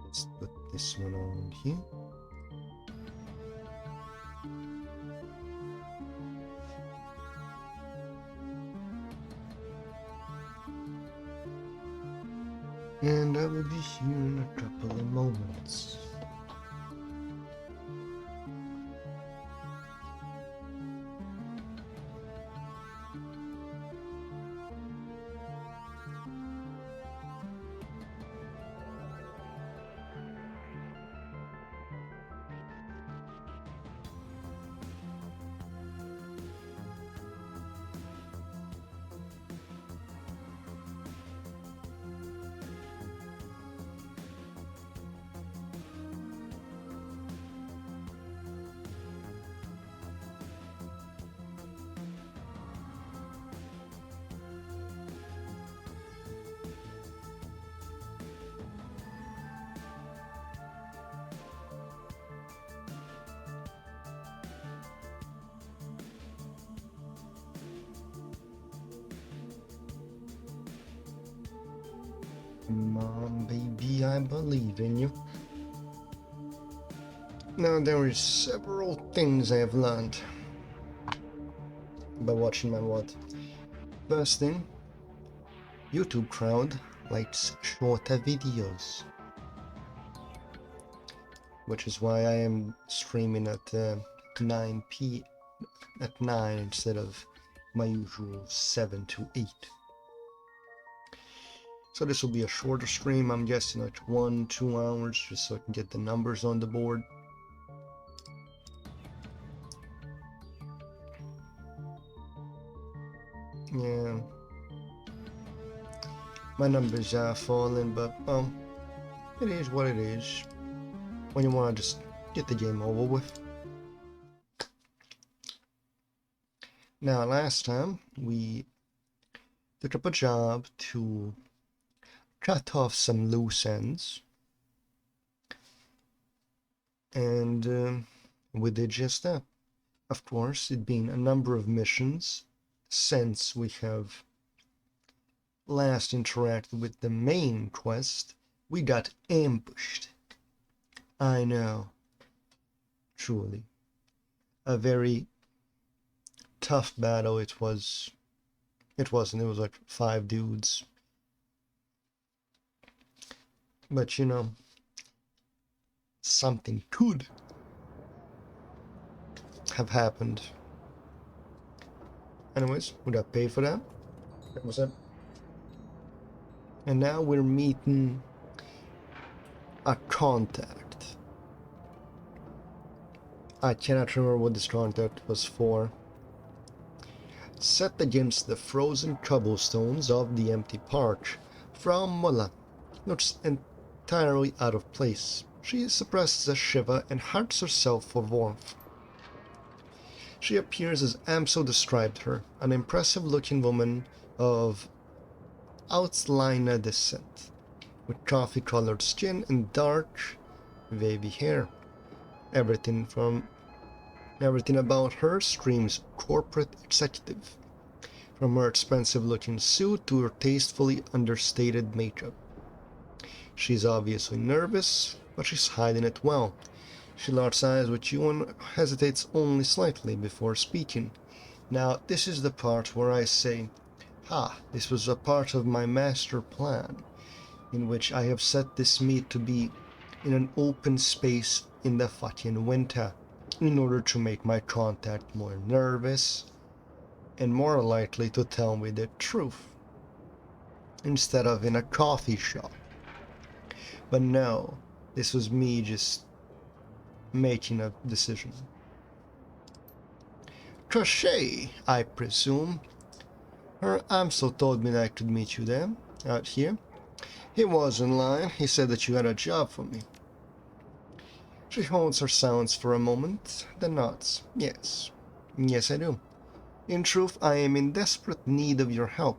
Let's put this one on here. And I will be here in a couple of moments. Come on, baby, I believe in you. Now, there are several things I have learned by watching my VOD. First thing, YouTube crowd likes shorter videos, which is why I am streaming at 9 instead of my usual 7 to 8. So this will be a shorter stream. I'm guessing like 1-2 hours, just so I can get the numbers on the board. Yeah, my numbers are falling, but it is what it is. When you want to just get the game over with. Now, last time we took up a job to cut off some loose ends, and we did just that. Of course, it being a number of missions since we have last interacted with the main quest, we got ambushed. I know, truly, a very tough battle it was. It wasn't, it was like 5 dudes. But you know, something could have happened. Anyways, we got paid for that. That was it. And now we're meeting a contact. I cannot remember what this contact was for. Set against the frozen cobblestones of the empty park, Frau Muller looks entirely out of place. She suppresses a shiver and hugs herself for warmth. She appears as Amso described her, an impressive-looking woman of Outlander descent, with coffee-colored skin and dark, wavy hair. Everything about her screams corporate executive, from her expensive-looking suit to her tastefully understated makeup. She's obviously nervous, but she's hiding it well. She locks eyes with you and hesitates only slightly before speaking. Now, this is the part where I say, this was a part of my master plan, in which I have set this meet to be in an open space in the fucking winter, in order to make my contact more nervous and more likely to tell me the truth, instead of in a coffee shop. But no, this was me just making a decision. Crochet, I presume. Her Amsel told me that I could meet you there, out here. He was in line. He said that you had a job for me. She holds her silence for a moment, then nods. Yes. Yes, I do. In truth, I am in desperate need of your help.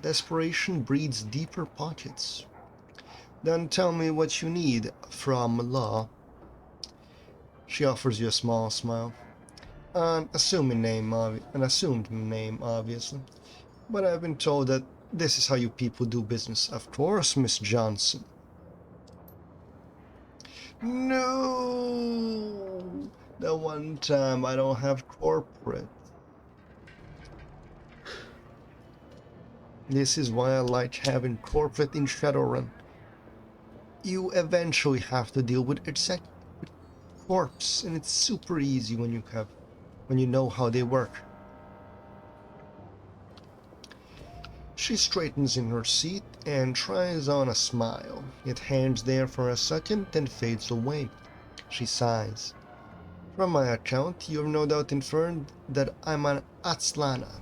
Desperation breeds deeper pockets. Then tell me what you need from law. She offers you a small smile. An assumed name, obviously. But I've been told that this is how you people do business. Of course, Miss Johnson. No! The one time I don't have corporate. This is why I like having corporate in Shadowrun. You eventually have to deal with corpse, and it's super easy when you know how they work. She straightens in her seat and tries on a smile. It hangs there for a second, then fades away. She sighs. From my account, you have no doubt inferred that I'm an Atslana.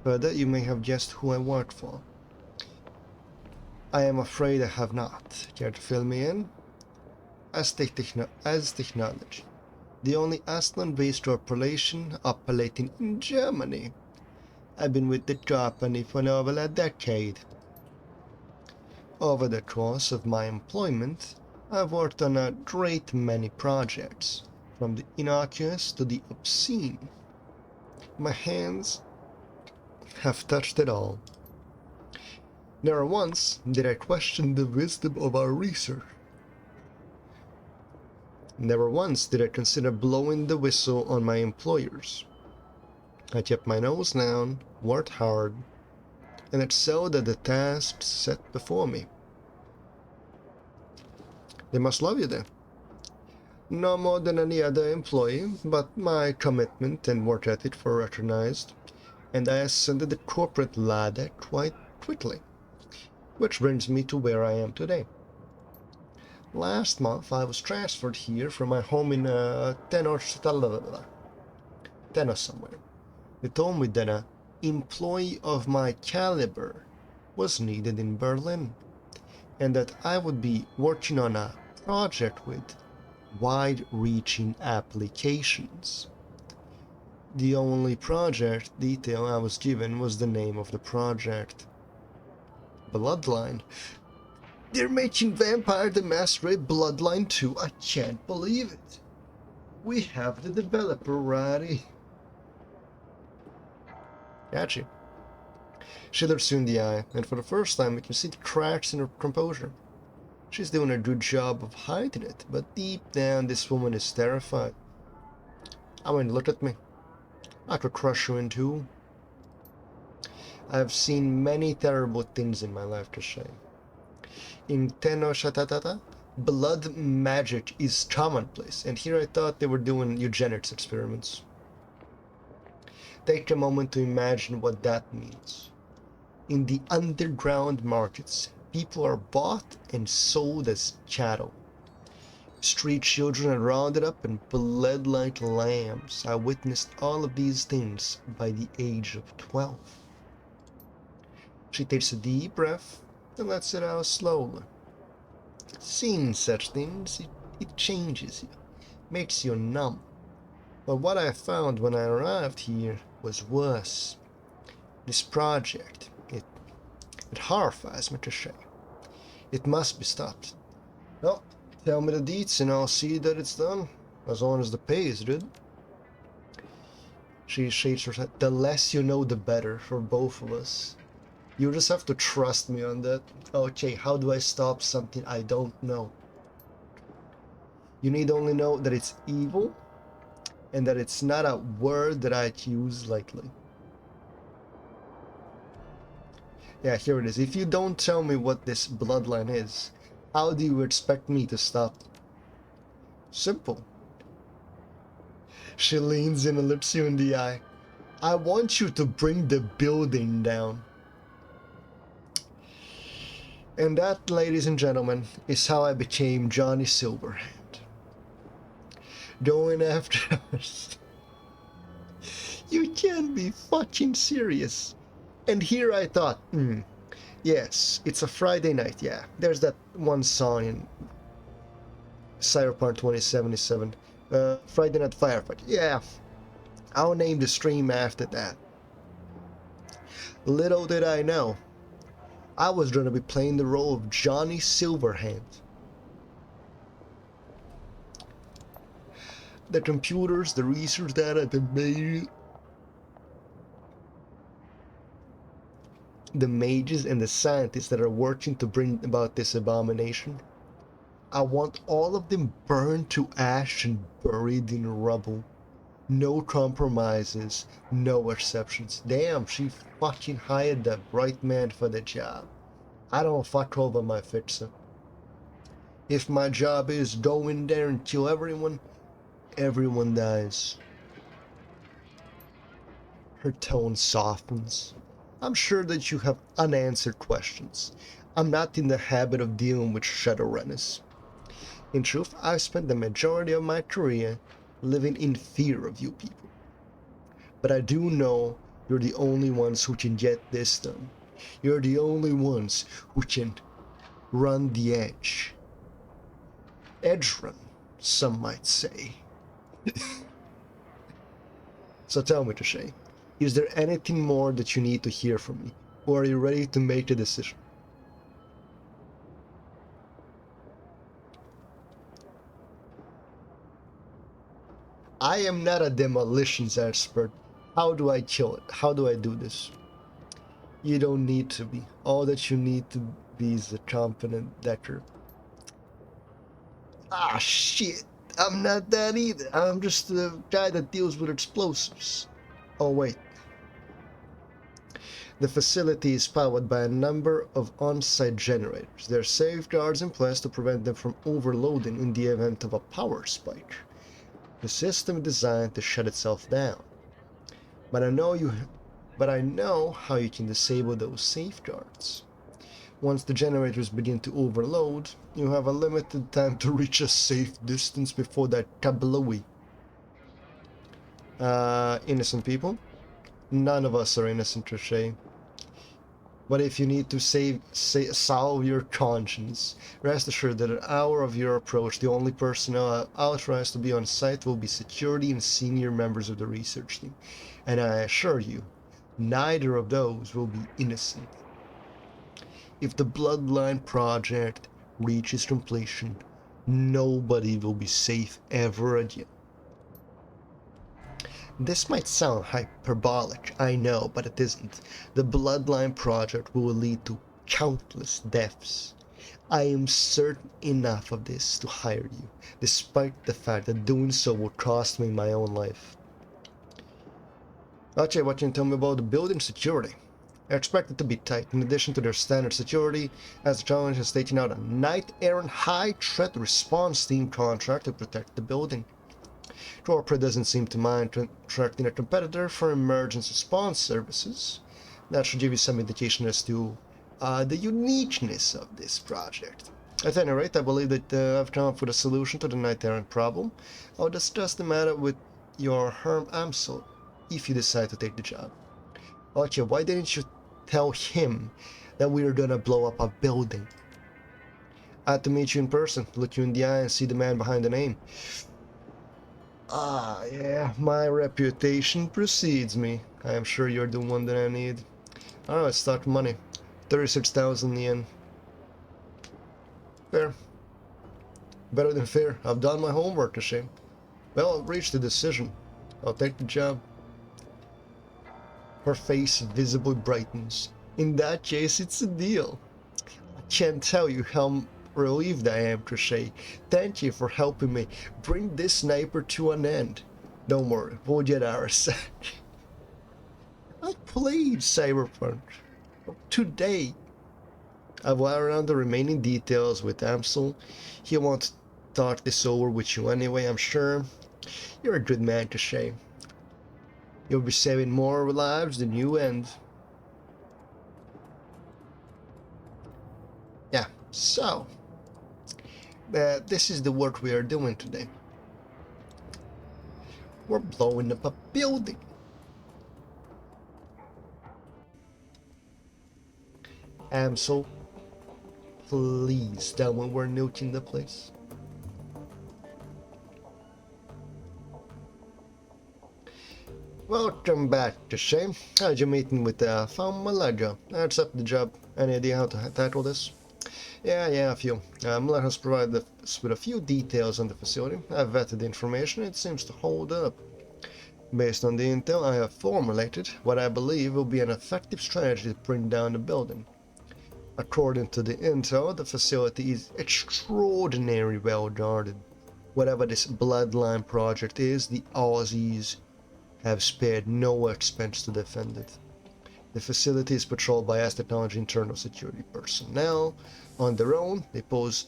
Further, you may have guessed who I work for. I am afraid I have not. Care to fill me in? Aztec knowledge. The only Aslan-based corporation operating in Germany. I've been with the company for over a decade. Over the course of my employment, I've worked on a great many projects, from the innocuous to the obscene. My hands have touched it all. Never once did I question the wisdom of our research. Never once did I consider blowing the whistle on my employers. I kept my nose down, worked hard, and excelled at the tasks set before me. They must love you then. No more than any other employee, but my commitment and work ethic were recognized, and I ascended the corporate ladder quite quickly. Which brings me to where I am today. Last month I was transferred here from my home in Tenor somewhere. They told me that an employee of my caliber was needed in Berlin, and that I would be working on a project with wide-reaching applications. The only project detail I was given was the name of the project. Bloodline. They're making Vampire the Masquerade Bloodline 2. I can't believe it. We have the developer ready. Gotcha. She looks you in the eye, and for the first time we can see the cracks in her composure. She's doing a good job of hiding it, but deep down this woman is terrified. I mean, look at me. I could crush you in two. I've seen many terrible things in my life to say. In Tenochtitlan, blood magic is commonplace, and here I thought they were doing eugenics experiments. Take a moment to imagine what that means. In the underground markets, people are bought and sold as cattle. Street children are rounded up and bled like lambs. I witnessed all of these things by the age of 12. She takes a deep breath and lets it out slowly. Seeing such things, it changes you, makes you numb. But what I found when I arrived here was worse. This project, it horrifies me to say. It must be stopped. Well, tell me the deets and I'll see that it's done, as long as the pay is good. She shakes her head. The less you know, the better for both of us. You just have to trust me on that. Okay, how do I stop something I don't know? You need only know that it's evil and that it's not a word that I use lightly. Yeah, here it is. If you don't tell me what this bloodline is, how do you expect me to stop? Simple. She leans in and looks you in the eye. I want you to bring the building down. And that, ladies and gentlemen, is how I became Johnny Silverhand. Going after us. You can't be fucking serious. And here I thought, yes, it's a Friday night, yeah. There's that one song in Cyberpunk 2077, Friday Night Firefight. Yeah, I'll name the stream after that. Little did I know, I was going to be playing the role of Johnny Silverhand. The computers, the research data, the mages and the scientists that are working to bring about this abomination. I want all of them burned to ash and buried in rubble. No compromises, no exceptions. Damn, she fucking hired the right man for the job. I don't fuck over my fixer. If my job is go in there and kill everyone, everyone dies. Her tone softens. I'm sure that you have unanswered questions. I'm not in the habit of dealing with Shadowrunners. In truth, I've spent the majority of my career living in fear of you people. But I do know you're the only ones who can get this done. You're the only ones who can run the edge. Edge run, some might say. So tell me, Tashay, is there anything more that you need to hear from me? Or are you ready to make a decision? I am not a demolitions expert. How do I kill it? How do I do this? You don't need to be. All that you need to be is a competent decker. Ah, shit. I'm not that either. I'm just the guy that deals with explosives. Oh, wait. The facility is powered by a number of on-site generators. There are safeguards in place to prevent them from overloading in the event of a power spike. The system is designed to shut itself down. But I know how you can disable those safeguards. Once the generators begin to overload, you have a limited time to reach a safe distance before they kablooey. Innocent people? None of us are innocent, Trichet. But if you need to solve your conscience, rest assured that an hour of your approach, the only personnel authorized to be on site will be security and senior members of the research team. And I assure you, neither of those will be innocent. If the Bloodline project reaches completion, nobody will be safe ever again. This might sound hyperbolic, I know, but it isn't. The Bloodline project will lead to countless deaths. I am certain enough of this to hire you, despite the fact that doing so will cost me my own life. Okay, what can you tell me about the building security? I expect it to be tight. In addition to their standard security, as the challenge has taken out a knight-errant high-threat response team contract to protect the building. Corporate doesn't seem to mind contracting a competitor for emergency response services. That should give you some indication as to the uniqueness of this project. At any rate, I believe that I've come up with a solution to the knight-errant problem. I'll discuss the matter with your Herm Amsel if you decide to take the job. Okay, why didn't you tell him that we were gonna blow up a building? I had to meet you in person, look you in the eye, and see the man behind the name. Ah, yeah, my reputation precedes me. I am sure you're the one that I need. Alright, let's start money. 36,000 yen. Fair. Better than fair. I've done my homework, Shame. Well, I've reached a decision. I'll take the job. Her face visibly brightens. In that case, it's a deal. I can't tell you how relieved I am, Crochet. Thank you for helping me bring this sniper to an end. Don't worry, we'll get our sack. I played Cyberpunk today. I've wired around the remaining details with Amsel. He wants to talk this over with you anyway, I'm sure. You're a good man, Crochet. You'll be saving more lives than you end. Yeah, so this is the work we are doing today. We're blowing up a building. Amsel, please tell me we're nuking the place. Welcome back to Shame. How'd you meeting with found Malaga? Accept the job. Any idea how to tackle this? Yeah, a few. Miller has provided us with a few details on the facility. I've vetted the information. It seems to hold up. Based on the intel, I have formulated what I believe will be an effective strategy to bring down the building. According to the intel, the facility is extraordinarily well guarded. Whatever this bloodline project is, the Aussies have spared no expense to defend it. The facility is patrolled by S-Technology internal security personnel. On their own, they pose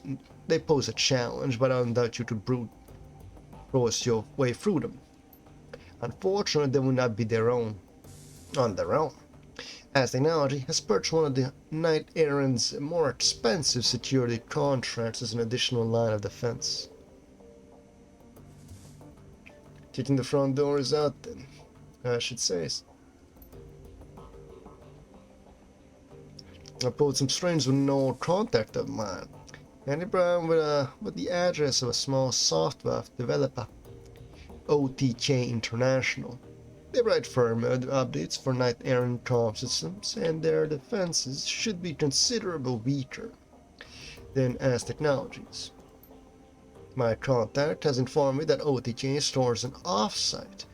a challenge, but I don't doubt you could force your way through them. Unfortunately, they will not be on their own. S-Technology has purchased one of the Knight Errant's more expensive security contracts as an additional line of defense. Kicking the front door is out then, I should say. I pulled some strings with an old contact of mine. Andy Brown with the address of a small software developer, OTK International. They write firmware updates for Knight Errant comm systems, and their defenses should be considerably weaker than S-Technology's. My contact has informed me that OTK stores an off-site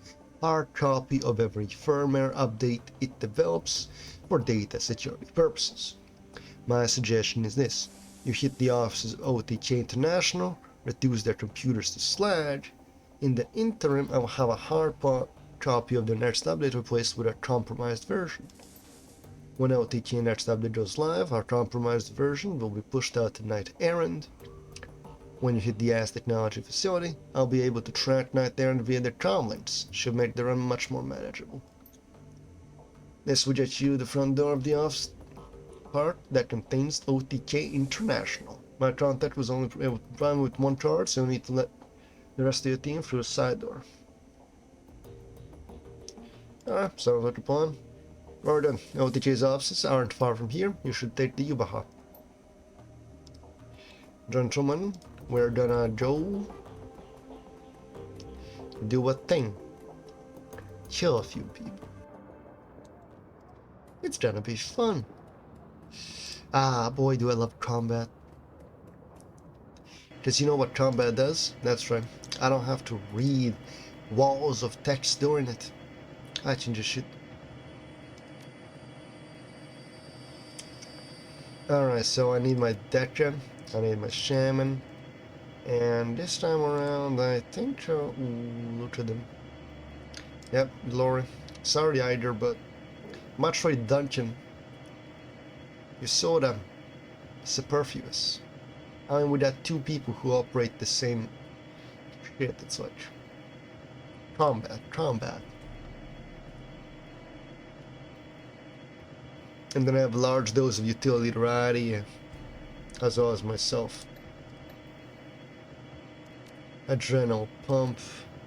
hard copy of every firmware update it develops for data security purposes. My suggestion is this: you hit the offices of OTK International, reduce their computers to slag. In the interim, I will have a hard copy of the next update replaced with a compromised version. When OTK next update goes live, our compromised version will be pushed out to Knight Errant. When you hit the S-Technology facility, I'll be able to track Knight Errant via their comm links. Should make the run much more manageable. This will get you the front door of the office part that contains OTK International. My contact was only able to provide me with one card, so you need to let the rest of your team through a side door. Alright, sounds like a plan. Alright then, OTK's offices aren't far from here. You should take the U-Baha. Gentlemen, we're gonna go do a thing. Kill a few people. It's gonna be fun. Ah, boy, do I love combat. Because you know what combat does? That's right. I don't have to read walls of text during it. I can just shoot. Alright, so I need my Deca, I need my Shaman, and this time around I think, ooh, look at them. Yep, Glory. Sorry either, but much for Duncan. You're sorta superfluous. I mean, we got two people who operate the same shit, it's like combat. And then I have a large dose of utility variety, as well as myself. Adrenal pump,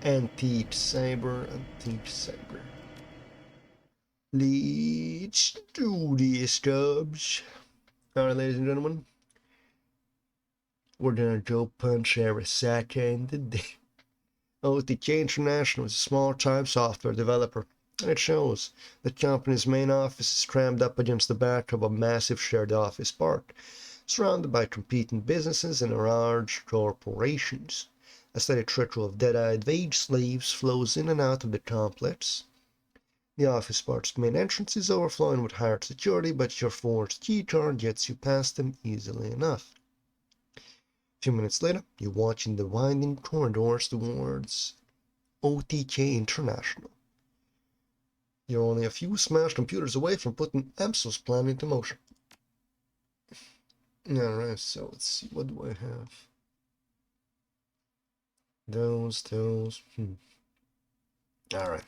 antique saber. Let's do this, Dubs. Alright, ladies and gentlemen. We're gonna go punch Arasaka in the day. OTK International is a small-time software developer, and it shows. The company's main office is crammed up against the back of a massive shared office park, surrounded by competing businesses and large corporations. A steady trickle of dead-eyed wage slaves flows in and out of the complex. The office park's main entrance is overflowing with hired security, but your forged keycard gets you past them easily enough. A few minutes later, you're watching the winding corridors towards OTK International. You're only a few smashed computers away from putting Amso's plan into motion. Alright, so let's see, what do I have? Those. Alright.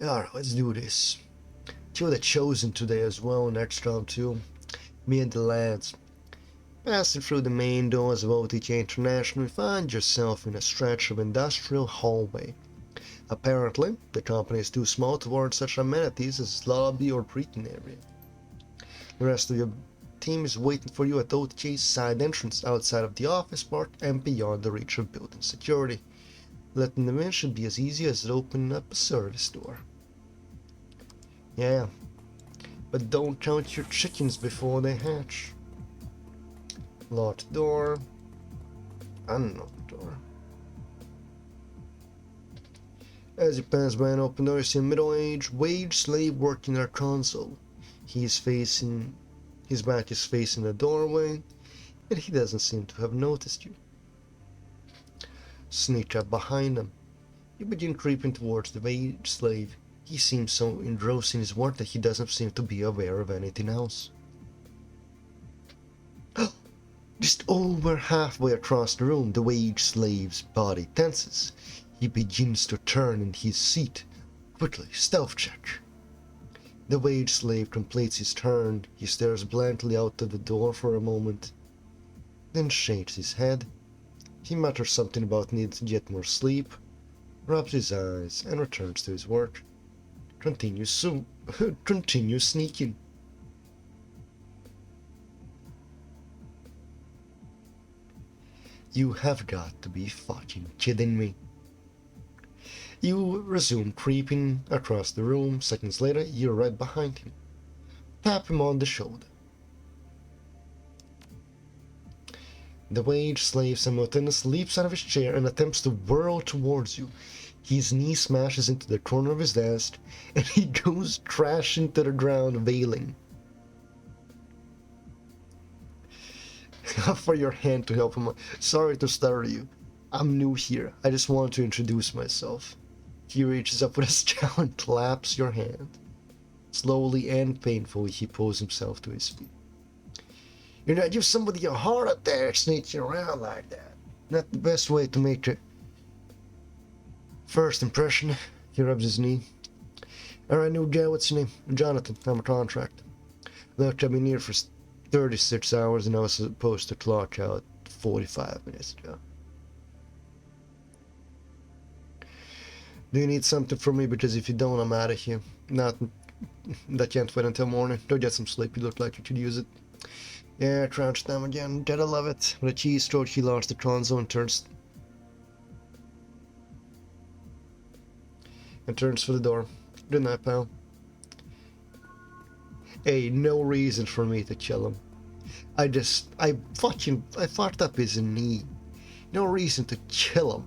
Alright, let's do this. Kill the Chosen today as well, next round too. Me and the lads. Passing through the main doors of OTK International, you find yourself in a stretch of industrial hallway. Apparently, the company is too small to warrant such amenities as lobby or greeting area. The rest of your team is waiting for you at OTK's side entrance outside of the office park and beyond the reach of building security. Letting them in should be as easy as opening up a service door. Yeah, but don't count your chickens before they hatch. Locked door. Unlocked door. As you pass by an open door, you see a middle-aged wage slave working at a console. He is facing His back is facing the doorway, and he doesn't seem to have noticed you. Sneak up behind him. You begin creeping towards the wage slave. He seems so engrossed in his work that he doesn't seem to be aware of anything else. Just over halfway across the room, the wage slave's body tenses. He begins to turn in his seat. Quickly, stealth check. The wage slave completes his turn. He stares blankly out of the door for a moment, then shakes his head. He mutters something about needing to get more sleep, rubs his eyes, and returns to his work. Continues sneaking. You have got to be fucking kidding me. You resume creeping across the room. Seconds later, you're right behind him. Tap him on the shoulder. The wage slave simultaneously leaps out of his chair and attempts to whirl towards you. His knee smashes into the corner of his desk, and he goes crashing to the ground, wailing. Offer your hand to help him. Sorry to startle you. I'm new here. I just want to introduce myself. He reaches up with his jaw and claps your hand. Slowly and painfully, he pulls himself to his feet. You're not give somebody a heart attack sneaking around like that. Not the best way to make a first impression. He rubs his knee. Alright, new guy, what's your name? Jonathan, I'm a contractor. Look, I've been here for 36 hours and I was supposed to clock out 45 minutes ago. Do you need something from me? Because if you don't, I'm out of here. Not that can't wait until morning. Go get some sleep. You look like you could use it. Yeah, crouch down again. Gotta love it. With a cheese stroke, he locks the console and turns for the door. Good night, pal. Hey, no reason for me to kill him. I fucked up his knee. No reason to kill him.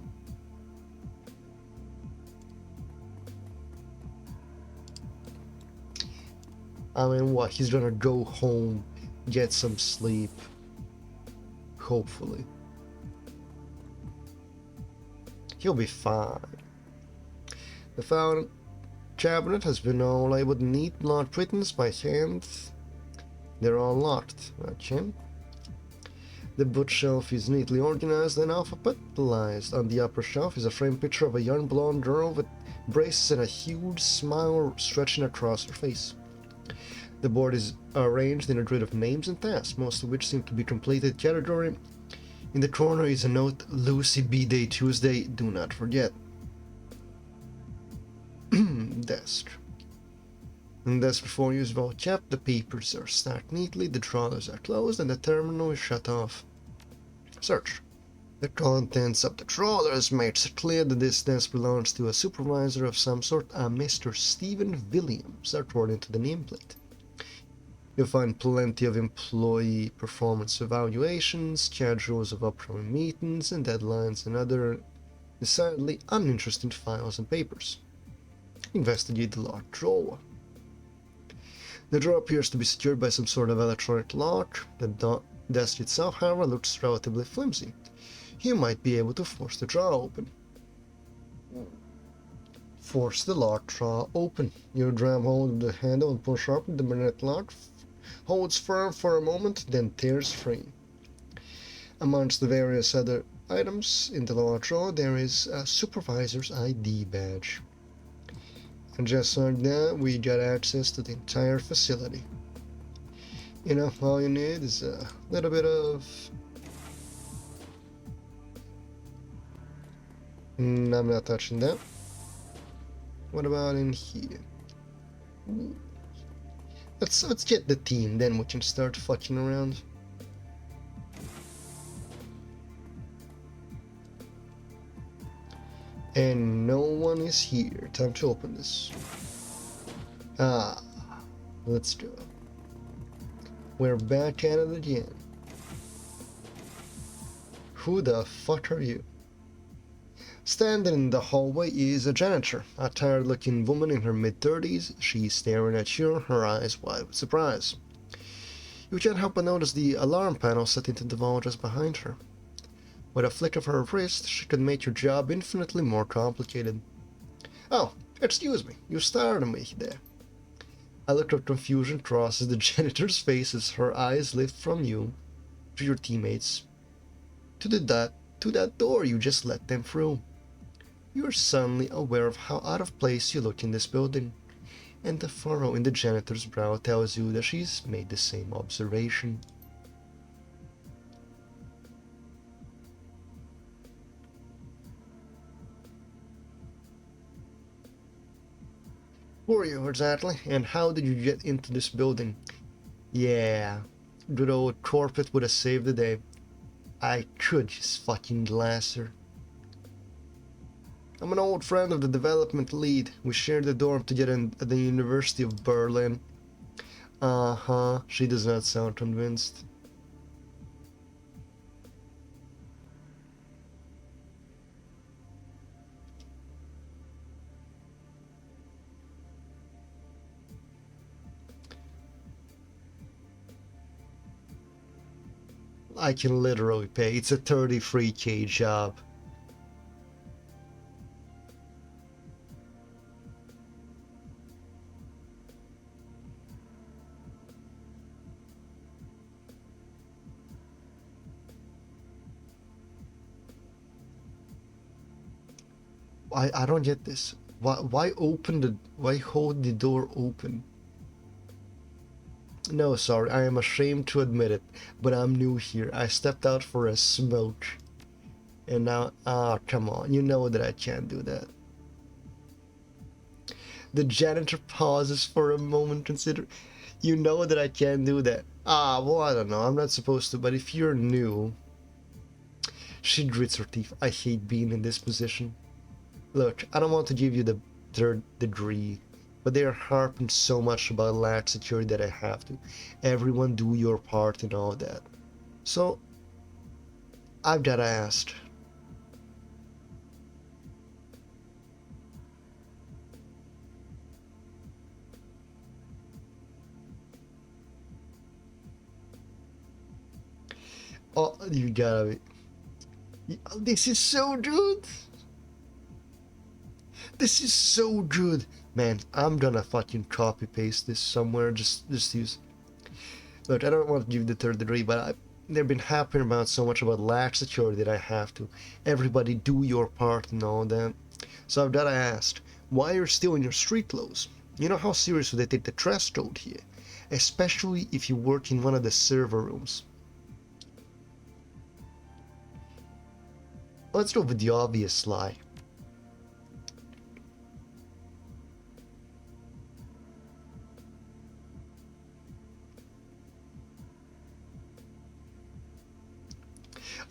I mean, what? He's gonna go home, get some sleep. Hopefully. He'll be fine. The found cabinet has been all labeled neat, not written by hand. They're all locked. Okay. The bookshelf is neatly organized and alphabetized. On the upper shelf is a framed picture of a young blonde girl with braces and a huge smile stretching across her face. The board is arranged in a grid of names and tasks, most of which seem to be completed category. In the corner is a note, Lucy B-Day Tuesday, do not forget. Desk. And desk before you is well kept, the papers are stacked neatly, the drawers are closed, and the terminal is shut off. Search. The contents of the drawers makes it clear that this desk belongs to a supervisor of some sort, a Mr. Stephen Williams, according to the nameplate. You'll find plenty of employee performance evaluations, schedules of upcoming meetings and deadlines, and other decidedly uninteresting files and papers. Investigate the locked drawer. The drawer appears to be secured by some sort of electronic lock. The desk itself, however, looks relatively flimsy. You might be able to force the drawer open. Force the lock drawer open. You grab hold of the handle and push up. The magnetic lock holds firm for a moment, then tears free. Amongst the various other items in the lock drawer, there is a supervisor's ID badge. And just like that, we got access to the entire facility. You know, all you need is a little bit of... I'm not touching that. What about in here? Let's get the team, then we can start fucking around. And no one is here. Time to open this. Let's go. We're back at it again. Who the fuck are you? Standing in the hallway is a janitor, a tired-looking woman in her mid-30s. She's staring at you, her eyes wide with surprise. You can't help but notice the alarm panel set into the wall just behind her. With a flick of her wrist, she could make your job infinitely more complicated. Oh, excuse me, you startled me there. A look of confusion crosses the janitor's face as her eyes lift from you to your teammates to that door you just let them through. You are suddenly aware of how out of place you look in this building, and the furrow in the janitor's brow tells you that she's made the same observation. Who are you exactly, and how did you get into this building? Yeah, good old Corpet would have saved the day. I could just fucking glass her. I'm an old friend of the development lead. We shared the dorm together at the University of Berlin. Uh-huh, she does not sound convinced. I can literally pay. It's a 33K job. I don't get this. Why hold the door open? No, sorry, I am ashamed to admit it, but I'm new here. I stepped out for a smoke. And now, come on, you know that I can't do that. The janitor pauses for a moment, consider. You know that I can't do that. Well, I don't know, I'm not supposed to, but if you're new... She grits her teeth. I hate being in this position. Look, I don't want to give you the third degree, but they are harping so much about lax security that I have to. Everyone do your part and all that. So, I've gotta ask. Oh, you gotta be... This is so good! This is so good! Man, I'm gonna fucking copy paste this somewhere, just use... Look, I don't want to give the third degree, but they've been happy about so much about lax security that I have to. Everybody do your part and all that. So I've gotta ask, why you're still in your street clothes? You know how seriously they take the dress code here, especially if you work in one of the server rooms. Let's go with the obvious lie.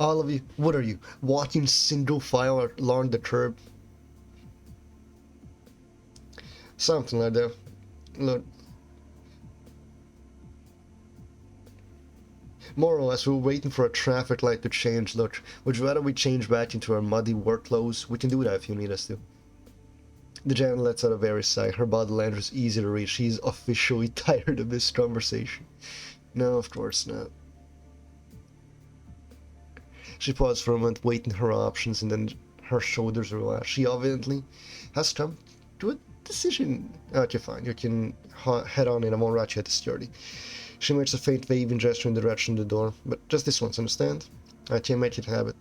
All of you, what are you, walking single file along the curb? Something like that. Look. More or less, we're waiting for a traffic light to change. Look, would you rather we change back into our muddy work clothes? We can do that if you need us to. The janitor lets out a very sigh. Her body language is easy to read. She's officially tired of this conversation. No, of course not. She paused for a moment, weighing her options, and then her shoulders relaxed. She obviously has come to a decision. Okay, fine. You can head on in. I won't rat you at the security. She makes a faint waving gesture in the direction of the door. But just this once, understand? I can't make it habit.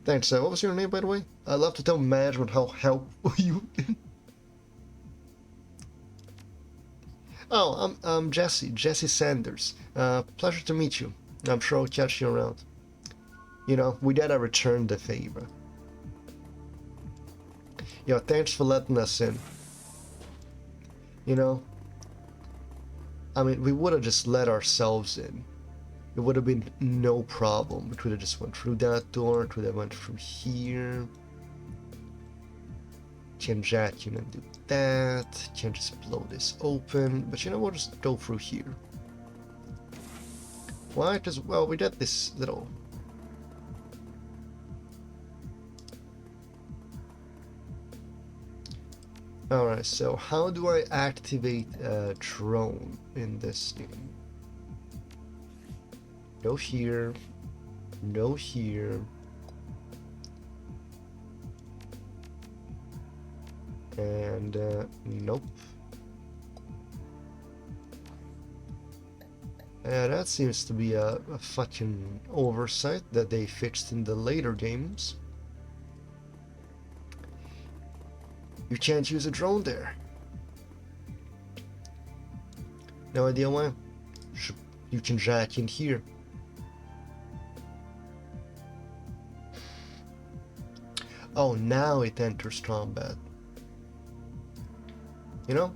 Thanks, what was your name, by the way? I'd love to tell management how helpful you been. Oh, I'm Jesse Sanders. Pleasure to meet you. I'm sure I'll catch you around. You know, we gotta return the favor. Yo, thanks for letting us in. You know, I mean, we would have just let ourselves in. It would have been no problem. We could have just went through that door, could have went through here. Can jack you and do that. Can just blow this open. But you know, we'll just go through here. Why? Because, well, we got this little... Alright, so how do I activate a drone in this game? No here. No here. And nope. That seems to be a fucking oversight that they fixed in the later games. You can't use a drone there. No idea why. You can jack in here. Oh, now it enters combat. You know?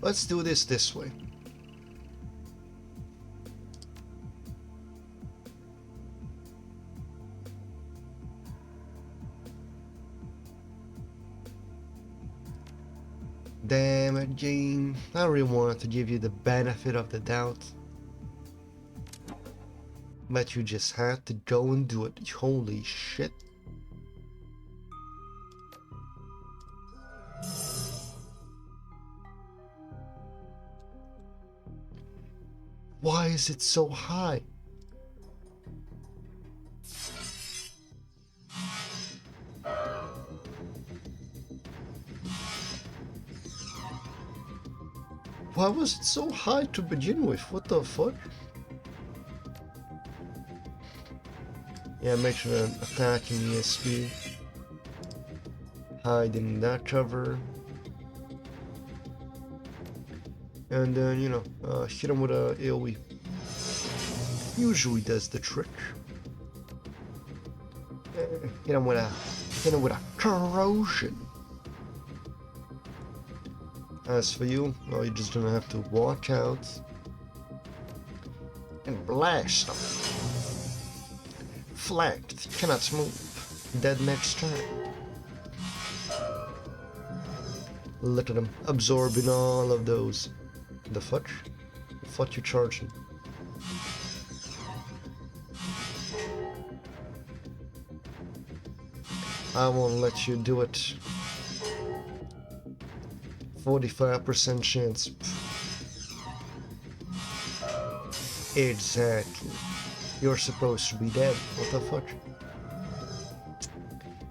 Let's do this way. Damn it, game. I really wanted to give you the benefit of the doubt. But you just had to go and do it. Holy shit. Why is it so high? Why was it so high to begin with? What the fuck? Yeah, make sure to attack in ESP. Hide in that cover. And then, you know, hit him with a AoE. Usually does the trick. Hit him with a corrosion. As for you, well, you're just gonna have to walk out and blast them. Flanked, cannot move. Dead next turn. Look at him, absorbing all of those. The fuck? The fuck you charging? I won't let you do it. 45% chance. Exactly. You're supposed to be dead. What the fuck?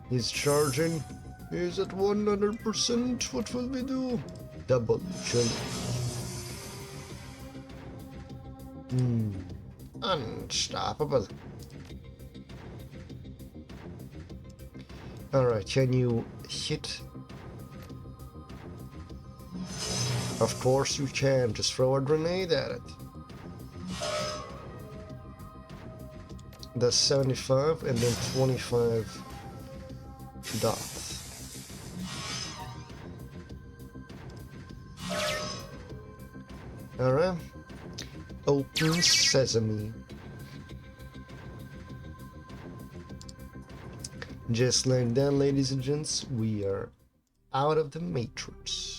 He's charging. He's at 100%. What will we do? Double jump. Unstoppable. Alright, can you hit? Of course you can. Just throw a grenade at it. That's 75 and then 25 dots. Alright. Open sesame. Just like that, ladies and gents, we are out of the Matrix.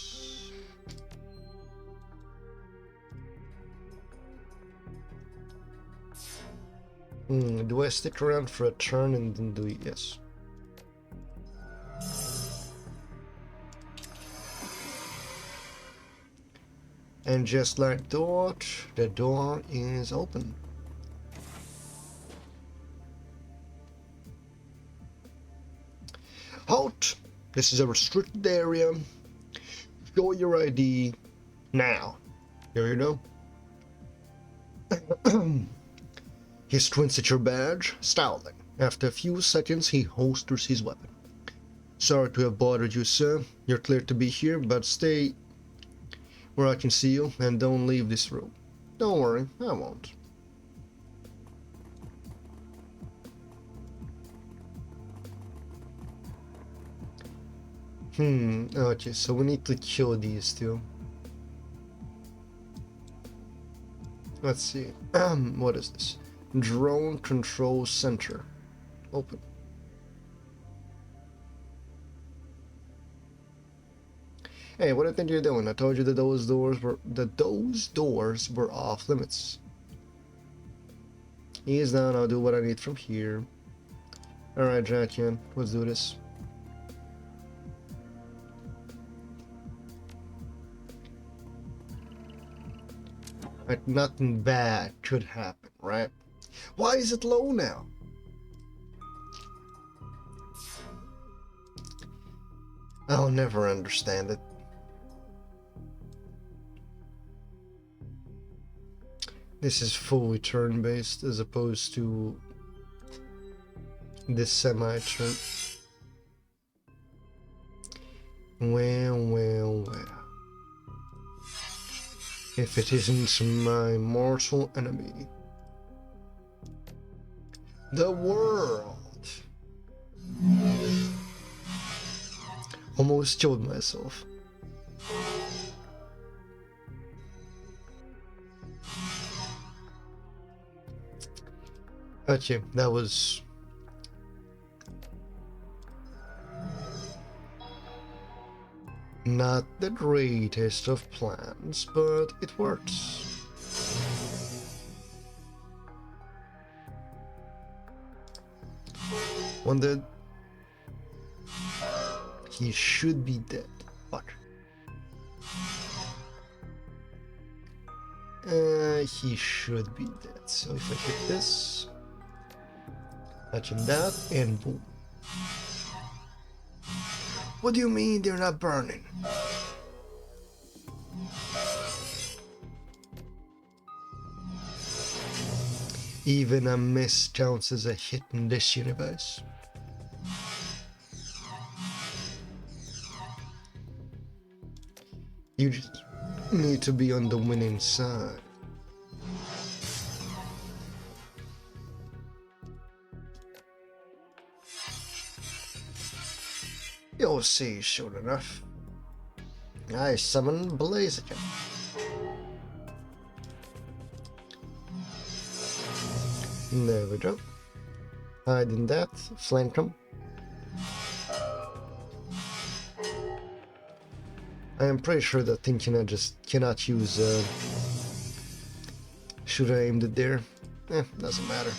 Do I stick around for a turn and then do it? Yes. And just like that, the door is open. Halt! This is a restricted area. Show your ID now. Here you go. He squints at your badge, scowling. After a few seconds, he holsters his weapon. Sorry to have bothered you, sir. You're clear to be here, but stay where I can see you, and don't leave this room. Don't worry, I won't. Okay, so we need to kill these two. Let's see. What is this? Drone Control Center. Open. Hey, what do you think you're doing? I told you that those doors were off limits. Ease down, I'll do what I need from here. Alright, Jackian, let's do this. Like, nothing bad could happen, right? Why is it low now? I'll never understand it. This is fully turn-based as opposed to this semi-turn. Well. If it isn't my mortal enemy. The world. Almost killed myself. Okay, that was... not the greatest of plans, but it works. One dead. He should be dead. Fuck. He should be dead. So if I hit this, touching that, and boom. What do you mean they're not burning? Even a miss counts as a hit in this universe. You just need to be on the winning side. You'll see soon enough. I summon Blaziken. There we go. Hide in that, flank him. I am pretty sure that Tinkina just cannot use should I aimed it there? Doesn't matter.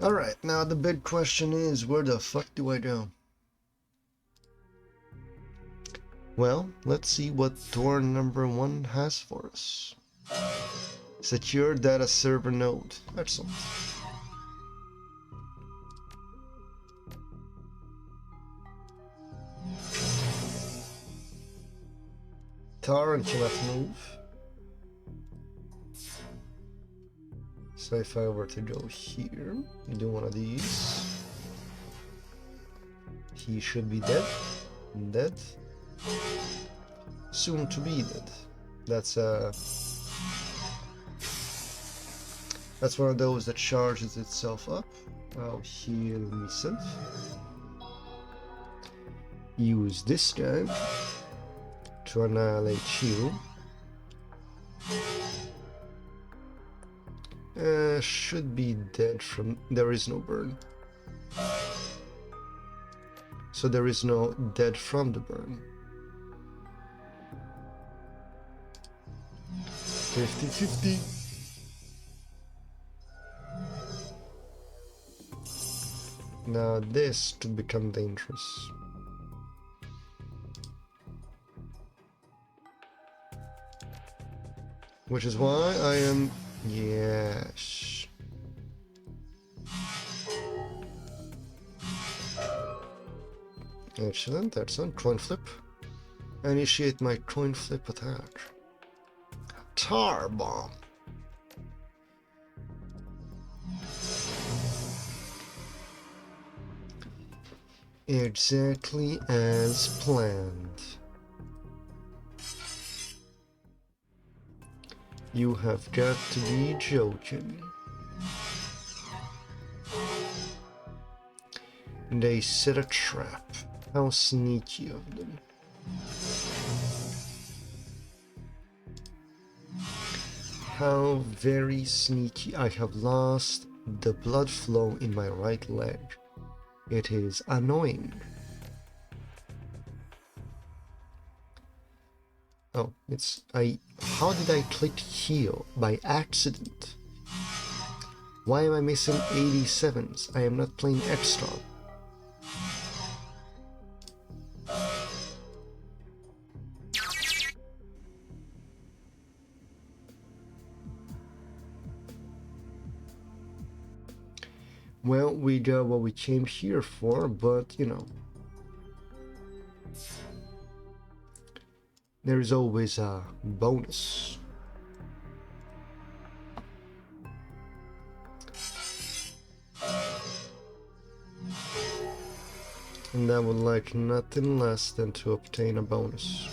Alright, now the big question is, where the fuck do I go? Well, let's see what door number 1 has for us. Secure data server node. Excellent. Taran cannot move. So if I were to go here, do one of these, he should be dead. Dead. Soon to be dead. That's one of those that charges itself up. I'll heal myself. Use this guy to annihilate you. Should be dead from... there is no burn. So there is no dead from the burn. 50-50. Now this could become dangerous. Which is why I am... yes. Excellent, that's on. Coin flip. Initiate my coin flip attack. Tar bomb. Exactly as planned. You have got to be joking. They set a trap. How sneaky of them. How very sneaky. I have lost the blood flow in my right leg. It is annoying. Oh, it's... How did I click heal by accident? Why am I missing 87s? I am not playing extra. Well, we got what we came here for, but you know, there's always a bonus. And I would like nothing less than to obtain a bonus.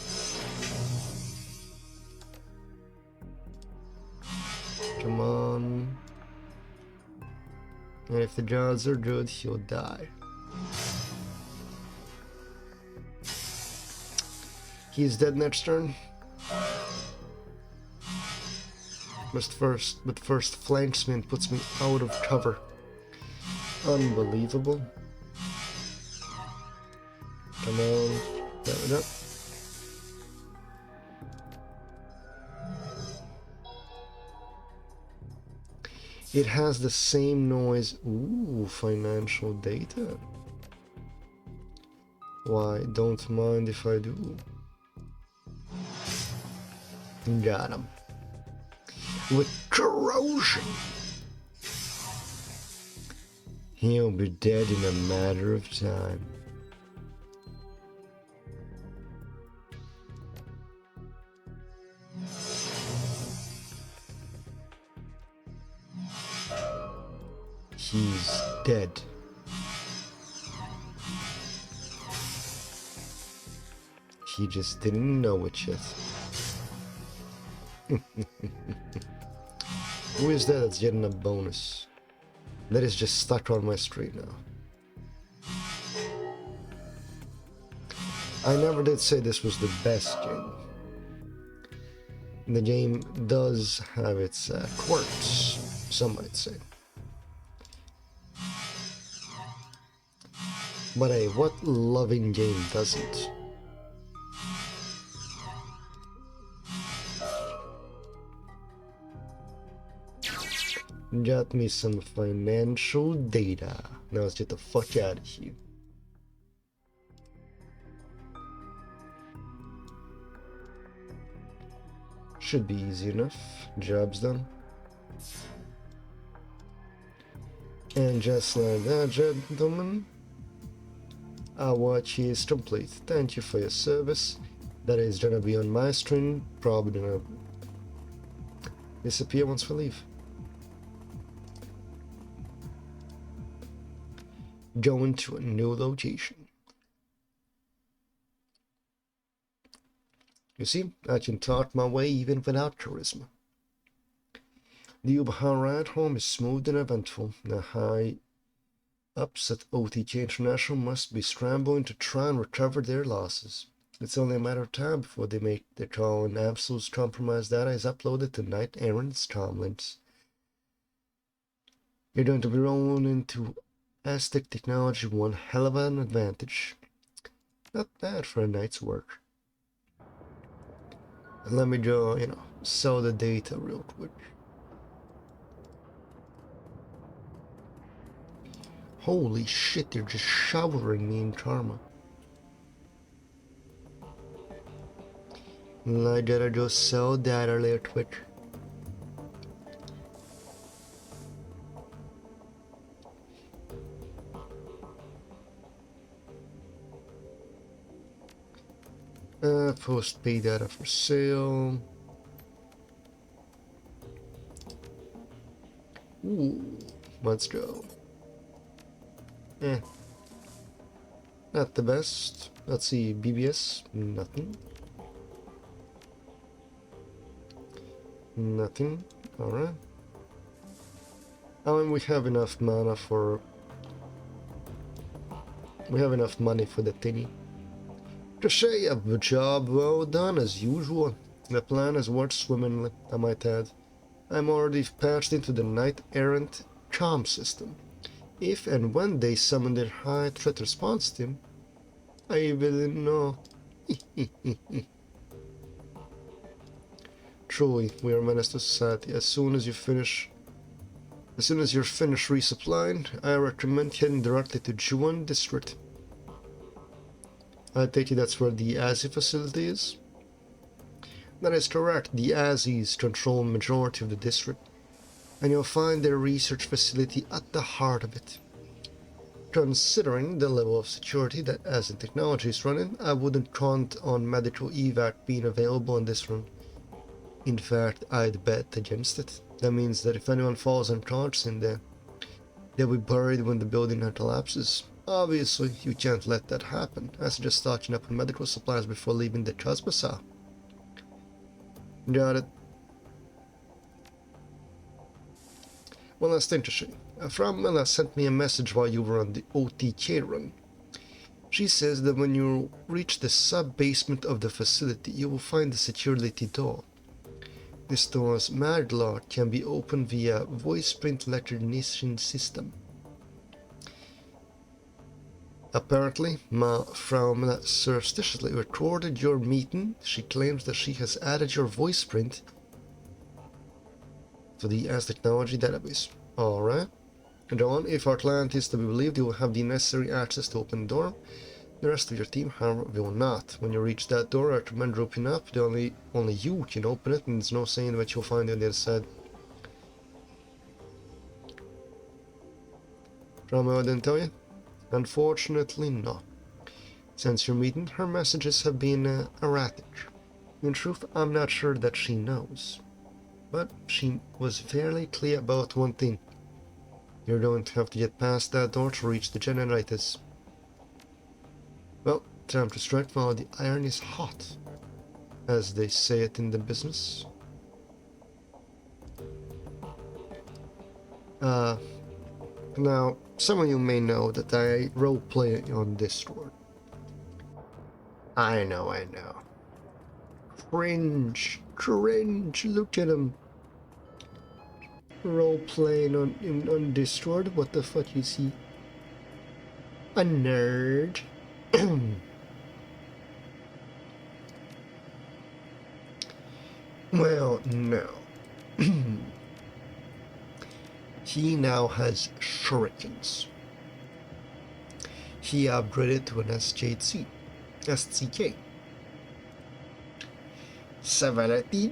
Come on. And if the odds are good, he'll die. He's dead next turn. But first flanksman puts me out of cover. Unbelievable. Come on. There we go. It has the same noise. Ooh, financial data. Why, don't mind if I do. Got him. With corrosion. He'll be dead in a matter of time. He's dead. He just didn't know it yet. Who is that that's getting a bonus? That is just stuck on my screen now. I never did say this was the best game. The game does have its quirks, some might say. But hey, what loving game doesn't? Got me some financial data. Now let's get the fuck out of here. Should be easy enough. Job's done. And just like that, gentlemen, our watch is complete. Thank you for your service. That is gonna be on my screen. Probably gonna disappear once we leave. Going to a new location. You see, I can talk my way even without charisma. The Uber ride home is smooth and eventful. The high ups at OTK International must be scrambling to try and recover their losses. It's only a matter of time before they make their call and Absol's compromised data is uploaded to Knight Errant's comlinks. You're going to be rolling into Aztec technology, one hell of an advantage. Not bad for a night's work. And let me go, sell the data real quick. Holy shit, they're just showering me in karma. And I gotta go sell data real quick. Post-pay data for sale. Ooh, let's go. Not the best. Let's see, BBS, nothing. Nothing, alright. I mean, we have enough mana for... We have enough money for the thingy. To say a job well done as usual. The plan has worked swimmingly, I might add. I'm already patched into the Knight Errant comm system. If and when they summon their high threat response team, I will know. truly, we are menace to society. As soon as you're finished resupplying, I recommend heading directly to Juan District. I take it that's where the ASI facility is? That is correct. The ASIs control the majority of the district, and you'll find their research facility at the heart of it. Considering the level of security that ASI technology is running, I wouldn't count on medical evac being available in this room. In fact, I'd bet against it. That means that if anyone falls unconscious in there, they'll be buried when the building collapses. Obviously, you can't let that happen. I suggest stocking up on medical supplies before leaving the Chazbasa. Got it. Well, that's interesting. Mela sent me a message while you were on the OTK run. She says that when you reach the sub-basement of the facility, you will find the security door. This door's mag lock can be opened via voice print recognition system. Apparently, Frau Mela surreptitiously recorded your meeting. She claims that she has added your voice print to the AS Technology database. Alright. John, if our client is to be believed, you will have the necessary access to open the door. The rest of your team, however, will not. When you reach that door, I recommend roping up. Only you can open it, and there's no saying what you'll find on the other side. Frau Mela didn't tell you? Unfortunately not. Since your meeting, her messages have been erratic. In truth, I'm not sure that she knows. But she was fairly clear about one thing. You're going to have to get past that door to reach the generators. Well, time to strike while the iron is hot, as they say it in the business. Now, some of you may know that I roleplay on Discord. I know. Cringe, look at him. Roleplaying on Discord, what the fuck you see? A nerd. Well, no. He now has shurikens. He upgraded to an SCK. Savalati.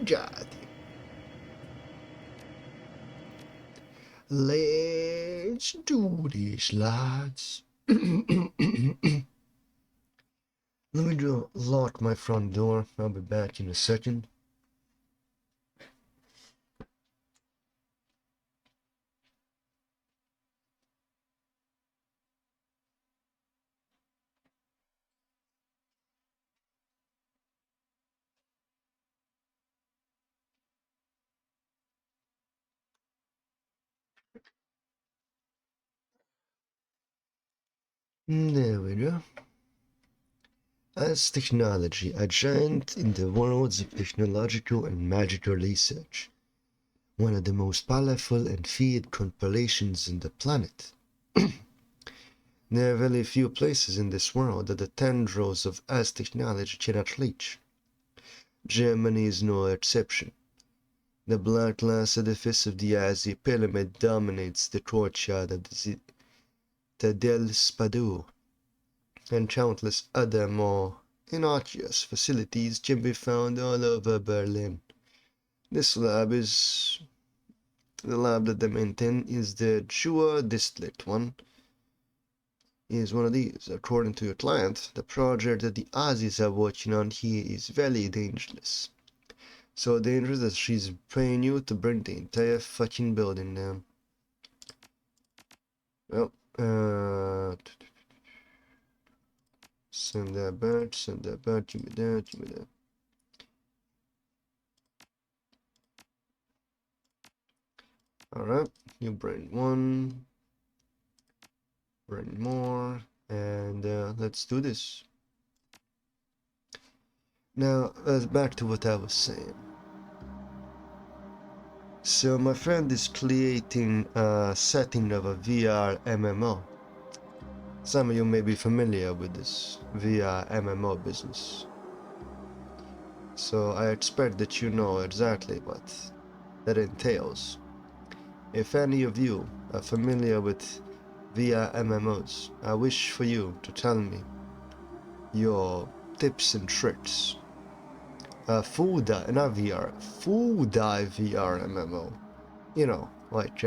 Let's do this, lads. Let me lock my front door. I'll be back in a second. There we go. As technology, a giant in the worlds of technological and magical research, one of the most powerful and feared corporations on the planet. There are very few places in this world that the tendrils of as technology cannot reach. Germany is no exception. The black glass edifice of the Azi Pyramid dominates the courtyard of the Del Spado, and countless other more innocuous facilities can be found all over Berlin. This lab is the lab that they maintain is the Jura District one. Is one of these. According to your client, the project that the Aussies are working on here is very dangerous. So dangerous that she's paying you to bring the entire fucking building down. Well, send that back, give me that. Alright, you bring one, bring more, and let's do this. Now, back to what I was saying. So my friend is creating a setting of a VR MMO. Some of you may be familiar with this VR MMO business. So I expect that you know exactly what that entails. If any of you are familiar with VR MMOs, I wish for you to tell me your tips and tricks. Full dive, not VR, full dive VR MMO. You know, like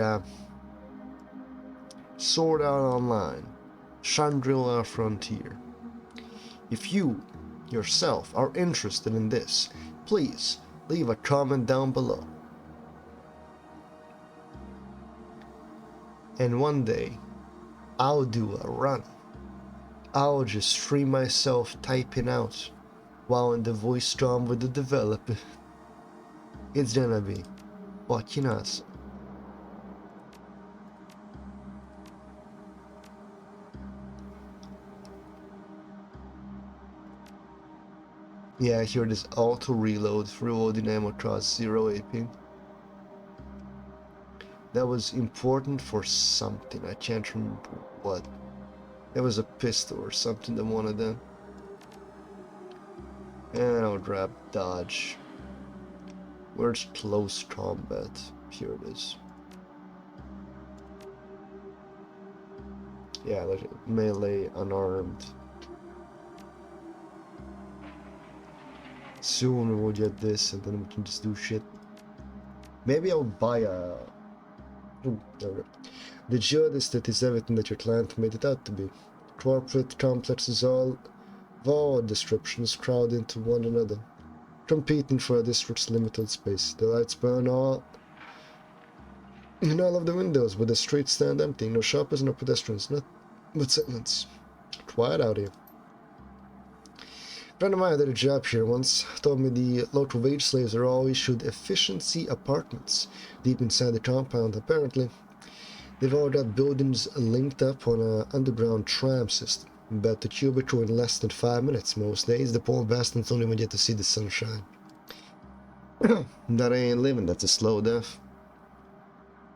Sword Art Online, Shangri-La Frontier. If you yourself are interested in this, please leave a comment down below. And one day, I'll do a run. I'll just stream myself typing out while in the voice drum with the developer. It's gonna be fucking awesome. Yeah, here this auto reload, reloading ammo costs 0 AP. That was important for something, I can't remember what. It was a pistol or something that one of them. And I'll grab dodge. Where's close combat? Here it is. Yeah, like melee, unarmed. Soon we'll get this and then we can just do shit. Maybe I'll buy a... The geodist that is everything that your client made it out to be. Corporate complexes all descriptions crowd into one another, competing for a district's limited space. The lights burn all in all of the windows, but the streets stand empty. No shoppers, no pedestrians, not but silence. Quiet out here. A friend of mine did a job here once, told me the local wage slaves are all issued efficiency apartments deep inside the compound. Apparently, they've all got buildings linked up on an underground tram system. Bet the cubicle in less than 5 minutes most days. The poor bastards don't even get to see the sunshine. That ain't living, that's a slow death.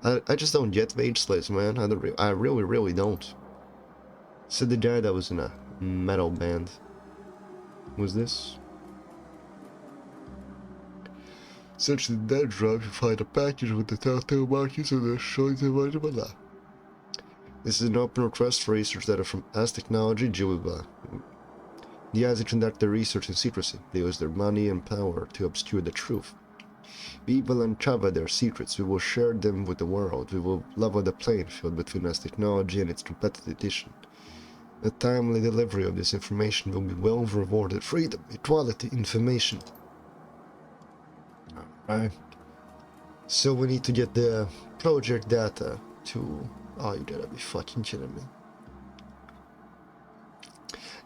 I just don't get wage slaves, man. I really don't. Said the guy that was in a metal band. Was this? Search the dead drive, you find a package with the telltale markings on the showing available. This is an open request for research data from As Technology Jubiba. The As conduct their research in secrecy. They use their money and power to obscure the truth. We will uncover their secrets. We will share them with the world. We will level the playing field between As Technology and its competition. The timely delivery of this information will be well rewarded. Freedom, equality, information. Alright. So we need to get the project data to... Oh, you gotta be fucking kidding me.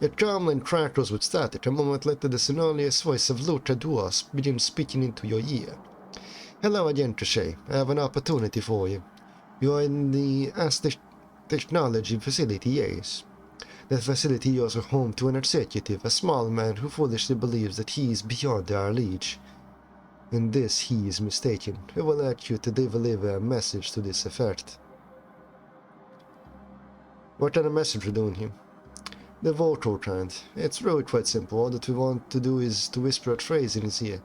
Yet Kremlin crackles with static. A moment later, the sonorous voice of Lucha Duas begins speaking into your ear. Hello again, Trichet. I have an opportunity for you. You are in the Aztec Technology facility, yes. That facility is home to an executive, a small man who foolishly believes that he is beyond our reach. In this, he is mistaken. We will like you to deliver a message to this effect. What kind of message are we doing here? The vocal kind. It's really quite simple. All that we want to do is to whisper a phrase in his ear.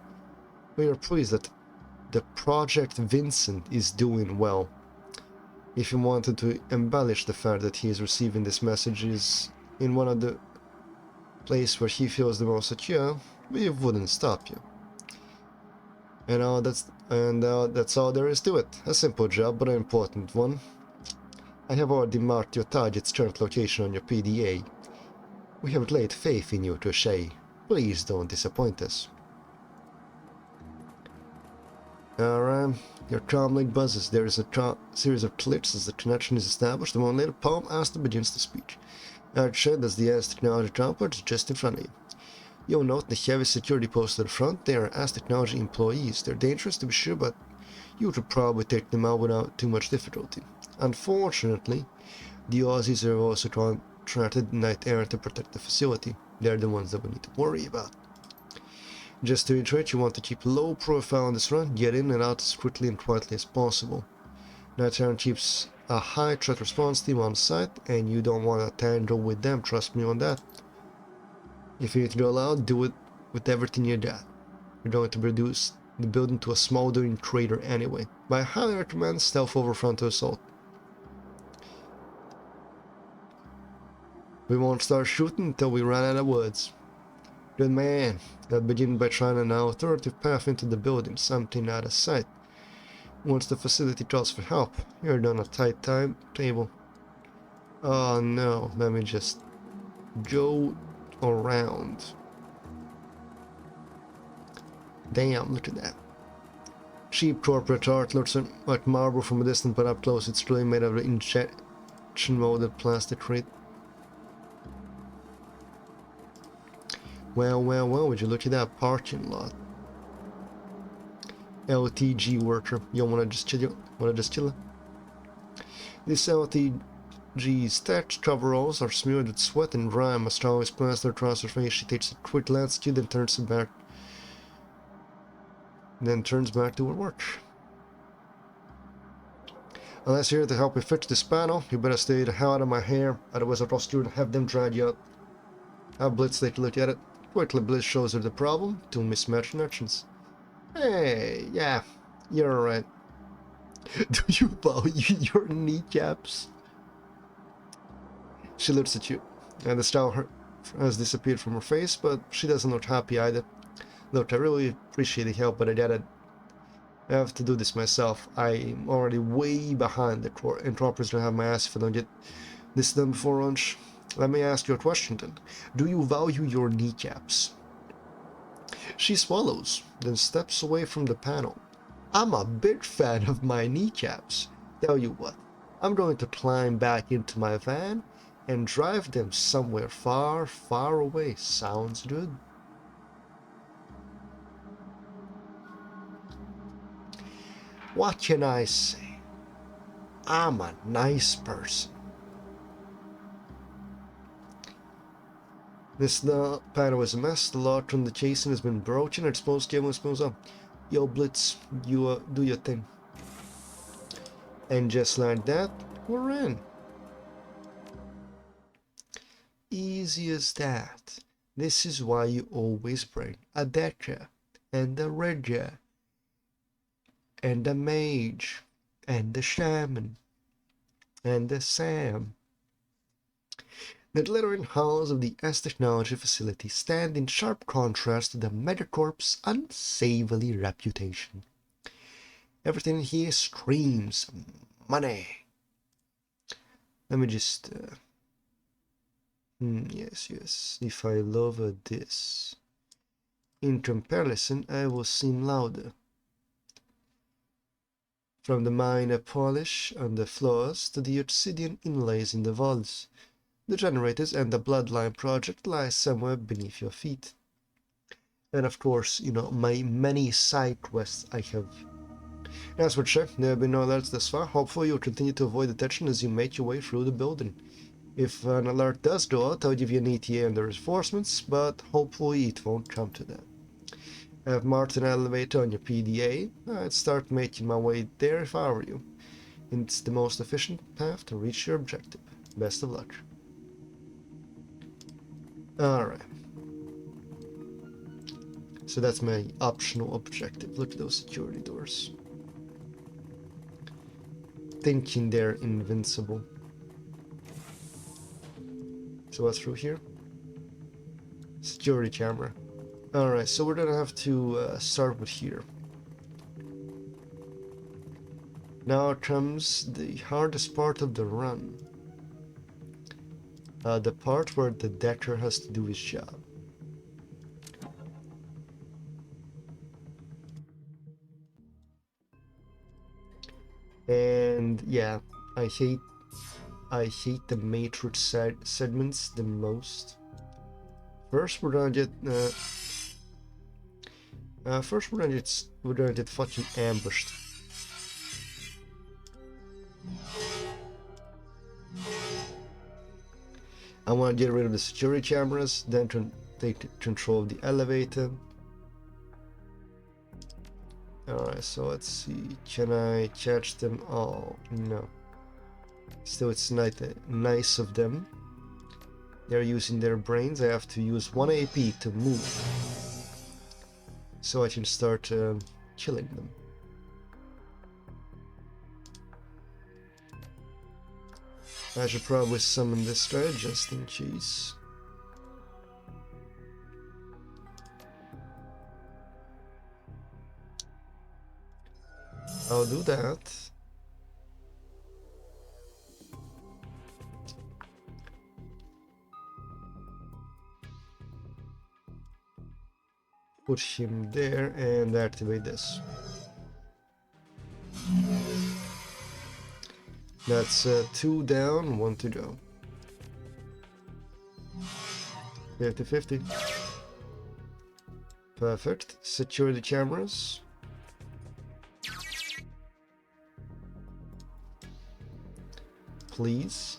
We are pleased that the Project Vincent is doing well. If you wanted to embellish the fact that he is receiving this messages in one of the places where he feels the most secure, we wouldn't stop you. And that's all there is to it. A simple job, but an important one. I have already marked your target's current location on your PDA. We have great faith in you, Trichet. Please don't disappoint us. Alright, your comlink buzzes. There is a series of clicks as the connection is established. A moment later, Palm Asta begins to speak. Arched as the As Technology complex is just in front of you. You'll note the heavy security post at the front. They are As Technology employees. They're dangerous to be sure, but you could probably take them out without too much difficulty. Unfortunately, the Aussies are also contracted Knight Errant to protect the facility. They're the ones that we need to worry about. Just to reiterate, you want to keep low profile on this run, get in and out as quickly and quietly as possible. Knight Errant keeps a high threat response team on site, and you don't want to tangle with them, trust me on that. If you need to go out, do it with everything you got. You're going to reduce the building to a smoldering crater anyway. But I highly recommend stealth over frontal assault. We won't start shooting until we run out of woods. Good man. I'll begin by trying an alternative path into the building, something out of sight. Once the facility calls for help, you're on a tight timetable. Oh no, let me just go around. Damn, look at that. Cheap corporate art looks like marble from a distance, but up close it's really made of injection molded plastic crate. Well, would you look at that parking lot? LTG worker, you wanna just chill? This LTG's thatched coveralls are smeared with sweat and grime. A straw is plastered across her face. She takes a quick glance at you, then turns back to her work. Unless you're here to help me fix this panel, you better stay the hell out of my hair, otherwise I'll trust you to have them drag you out. I'll Blitz take a look at it. Quickly Blitz shows her the problem, 2 mismatched connections. Hey, yeah, you're alright. Do you value your kneecaps? She looks at you, and the scowl has disappeared from her face, but she doesn't look happy either. Look, I really appreciate the help, but I have to do this myself. I'm already way behind the core, and Troppers don't have my ass if I don't get this done before lunch. Let me ask you a question then. Do you value your kneecaps? She swallows, then steps away from the panel. I'm a big fan of my kneecaps. Tell you what, I'm going to climb back into my van and drive them somewhere far, far away. Sounds good? What can I say? I'm a nice person. This panel is a mess. The lock on the casing has been broken. It's supposed to get up. Yo, Blitz, you do your thing. And just like that, we're in. Easy as that. This is why you always bring a Decker and a Ranger and a Mage and a Shaman and a Sam. The glittering halls of the S Technology facility stand in sharp contrast to the Megacorp's unsavory reputation. Everything here screams money. Let me just... yes. If I lower this, in comparison, I will seem louder. From the minor polish on the floors to the obsidian inlays in the walls, the generators and the Bloodline project lie somewhere beneath your feet. And of course, you know, my many side quests I have. As for check, there have been no alerts thus far. Hopefully you'll continue to avoid detection as you make your way through the building. If an alert does go out, I'll give you an ETA and the reinforcements, but hopefully it won't come to that. I have marked an elevator on your PDA. I'd start making my way there if I were you. It's the most efficient path to reach your objective. Best of luck. Alright. So that's my optional objective. Look at those security doors. Thinking they're invincible. So what's through here? Security camera. Alright, so we're gonna have to start with here. Now comes the hardest part of the run. The part where the Decker has to do his job. And yeah, I hate the Matrix segments the most. First we're gonna get we're gonna get fucking ambushed. I want to get rid of the security cameras, then take control of the elevator. Alright, so let's see. Can I catch them all? No. Still, it's nice of them. They're using their brains. I have to use 1 AP to move. so I can start killing them. I should probably summon this guy just in case. I'll do that. Put him there and activate this. That's 2 down, 1 to go. 50-50. Perfect. Secure the cameras. Please.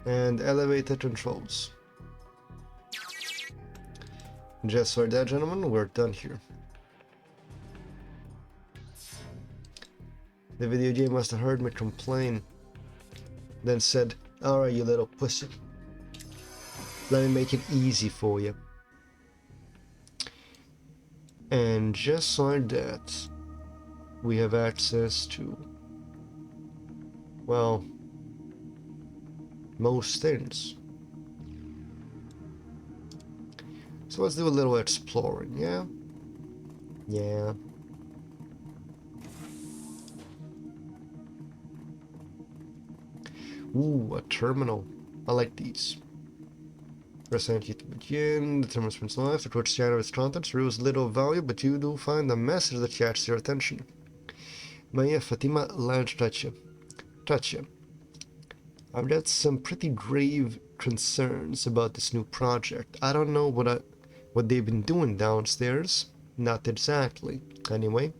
And elevator controls. Just like that, gentlemen, we're done here. The video game must have heard me complain, then said, "Alright, you little pussy. Let me make it easy for you." And just like that, we have access to, well, most things. So let's do a little exploring, yeah? Yeah. Ooh, a terminal. I like these. Press enter to begin. Determine spends life. The quick scan of its contents reveals little value, but you do find a message that catches your attention. Maya Fatima Lounge Toucha. I've got some pretty grave concerns about this new project. I don't know what they've been doing downstairs. Not exactly, anyway.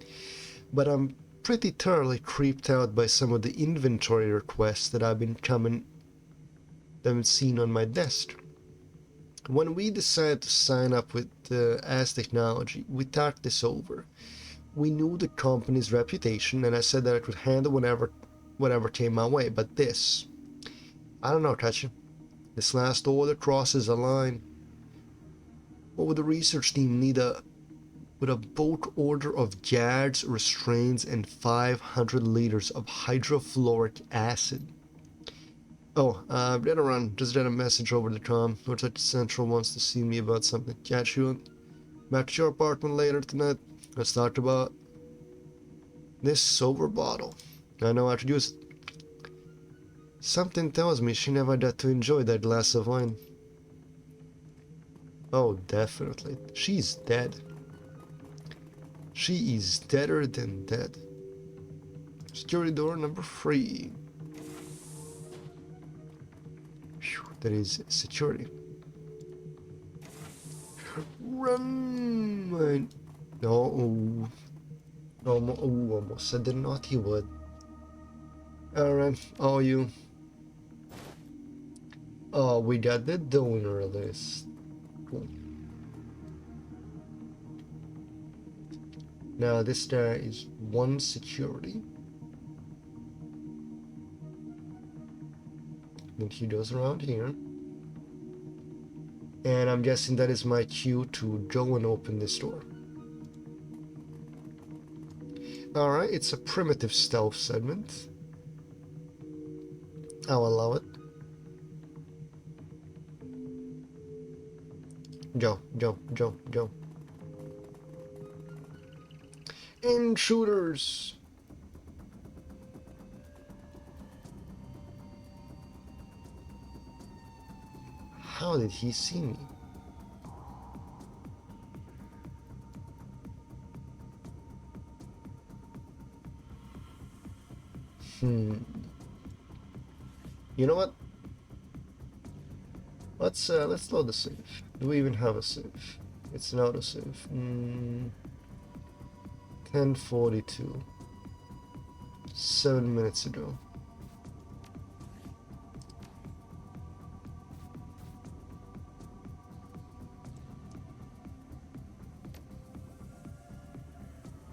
But I'm pretty thoroughly creeped out by some of the inventory requests that I've been seen on my desk. When we decided to sign up with As Technology, we talked this over. We knew the company's reputation, and I said that I could handle whatever came my way, but this, I don't know, Tachi. This last order crosses a line. What would the research team need with a bulk order of guards, restraints, and 500 liters of hydrofluoric acid? Oh, Shadowrun just got a message over the comm. Looks like Central wants to see me about something. Catch you back to your apartment later tonight. Let's talk about this silver bottle. I know how to use it. Something tells me she never got to enjoy that glass of wine. Oh, definitely. She's dead. She is deader than dead. Security door number 3. Whew, that is security. Run! No. Almost said the naughty word. Alright, all you. Oh, we got the donor list. Cool. Now this guy is 1 security. Then he goes around here. And I'm guessing that is my cue to go and open this door. Alright, it's a primitive stealth segment. I'll allow it. Go. Intruders! How did he see me? You know what? Let's load the save. Do we even have a save? It's an autosave. 10:42. 7 minutes ago.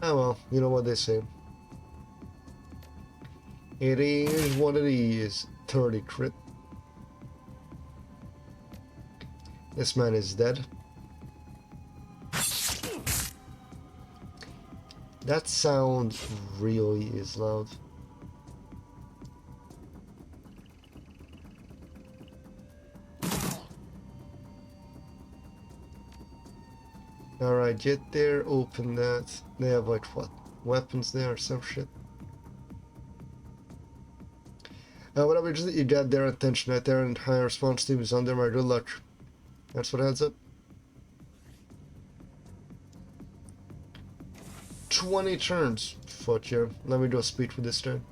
Oh well, you know what they say. It is what it is. 30 crit. This man is dead. That sound really is loud. Alright, get there, open that. They have like what? Weapons there or some shit? Whatever you get their attention right there, and high response team is under my good luck. That's what adds up. 20 turns. Fuck yeah. Let me do a speed for this turn.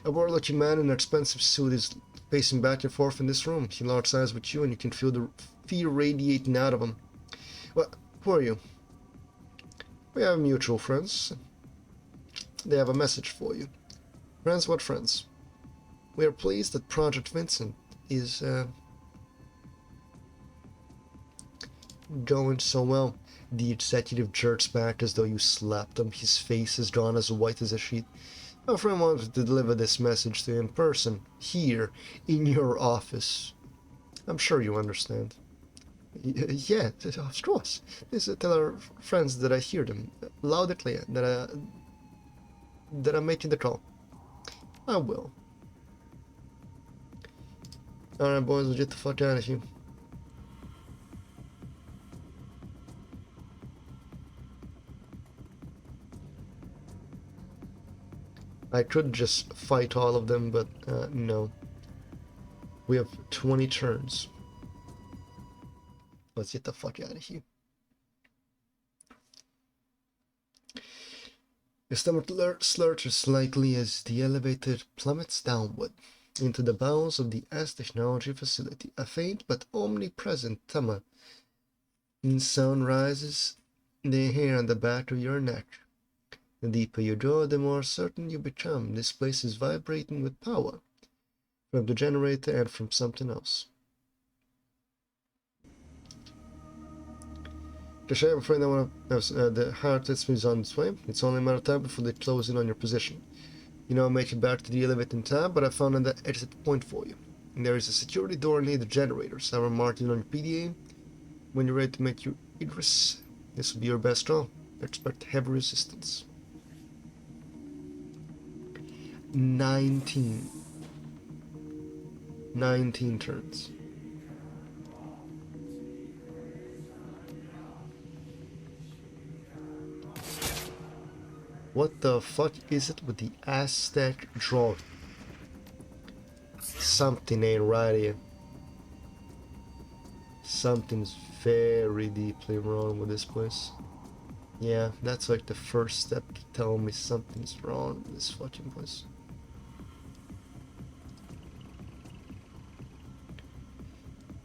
A war-looking man in an expensive suit is pacing back and forth in this room. He locks eyes with you and you can feel the fear radiating out of him. Well, who are you? We have mutual friends. They have a message for you. Friends, what friends? We are pleased that Project Vincent is going so well. The executive jerks back as though you slapped him. His face is drawn as white as a sheet. My friend wanted to deliver this message to you in person, here, in your office. I'm sure you understand. Yeah, of course. Please tell our friends that I hear them, loud and clear, that I'm making the call. I will. Alright boys, we'll get the fuck out of here. I could just fight all of them, but no. We have 20 turns. Let's get the fuck out of here. Your stomach slurs slightly as the elevator plummets downward into the bowels of the S Technology facility. A faint but omnipresent tremor in sound rises the hair on the back of your neck. The deeper you go, the more certain you become. This place is vibrating with power from the generator and from something else. Just I'm afraid the heart is on its way. It's only a matter of time before they close in on your position. You know, make it back to the elevator in time, but I found an exit point for you. And there is a security door near the generators. I will mark it on your PDA when you're ready to make your egress. This will be your best call. Expect heavy resistance. 19 turns. What the fuck is it with the Aztec draw? Something ain't right here. Something's very deeply wrong with this place. Yeah, that's like the first step to tell me something's wrong with this fucking place.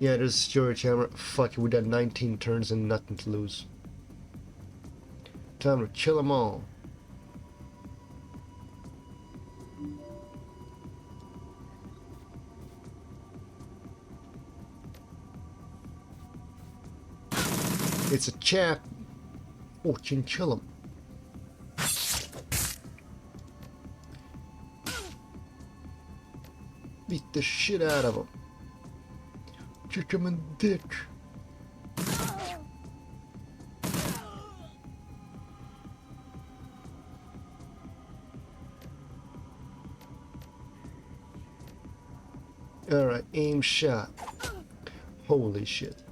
Yeah, there's a security camera. Fuck it, we got 19 turns and nothing to lose. Time to kill them all. It's a chap. Fucking kill him. Beat the shit out of him. Kick him in the dick. Alright, aim shot. Holy shit.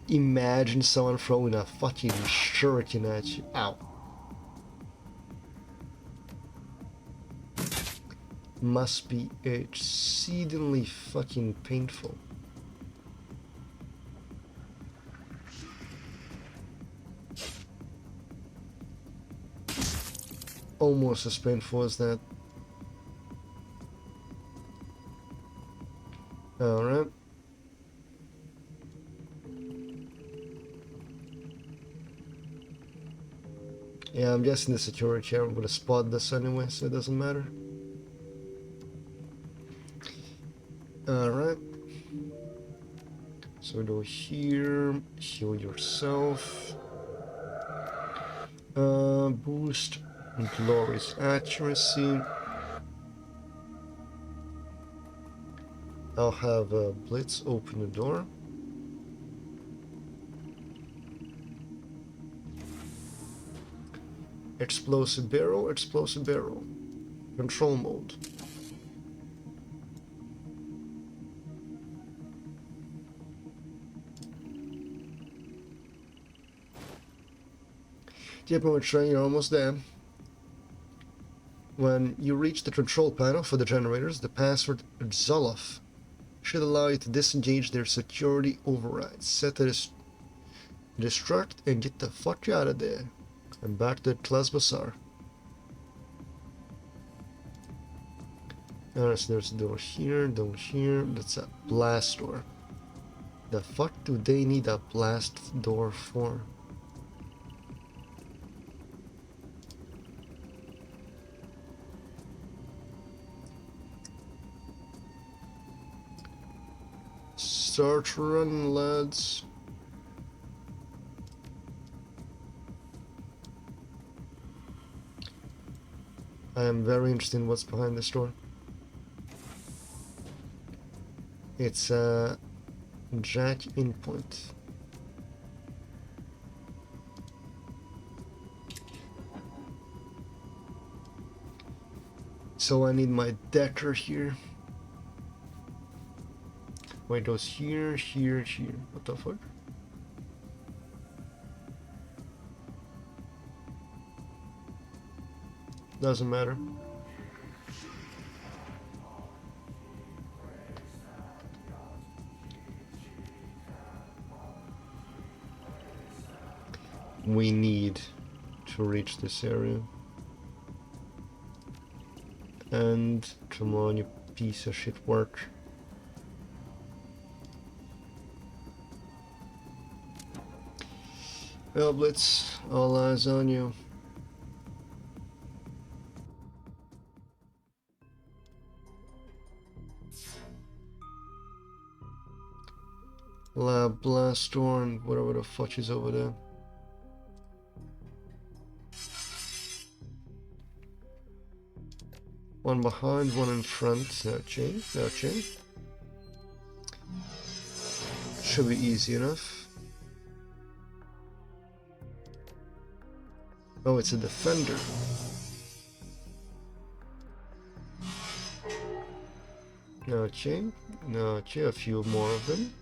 Imagine someone throwing a fucking shuriken at you. Ow. Must be exceedingly fucking painful. Almost as painful as that. Alright. Yeah, I'm guessing the security camera would have spotted this anyway, so it doesn't matter. Alright. So go here, heal yourself. Boost glorious accuracy. I'll have Blitz open the door. Explosive barrel, explosive barrel. Control mode. Keep on train, you're almost there. When you reach the control panel for the generators, the password Zoloff should allow you to disengage their security overrides. Set to destruct and get the fuck out of there. And back to Class Bazaar. Alright, so there's a door here, that's a blast door. The fuck do they need a blast door for? Start running, lads. I am very interested in what's behind this door. It's a jack in point. So I need my decker here. Wait, it goes here, here, here. What the fuck? Doesn't matter. We need to reach this area. And come on, you piece of shit work. Well, Blitz, all eyes on you. Lab blast door and whatever the fuck is over there. One behind, one in front. No chain, no chain. Should be easy enough. Oh, it's a defender. No chain, no chain, a few more of them.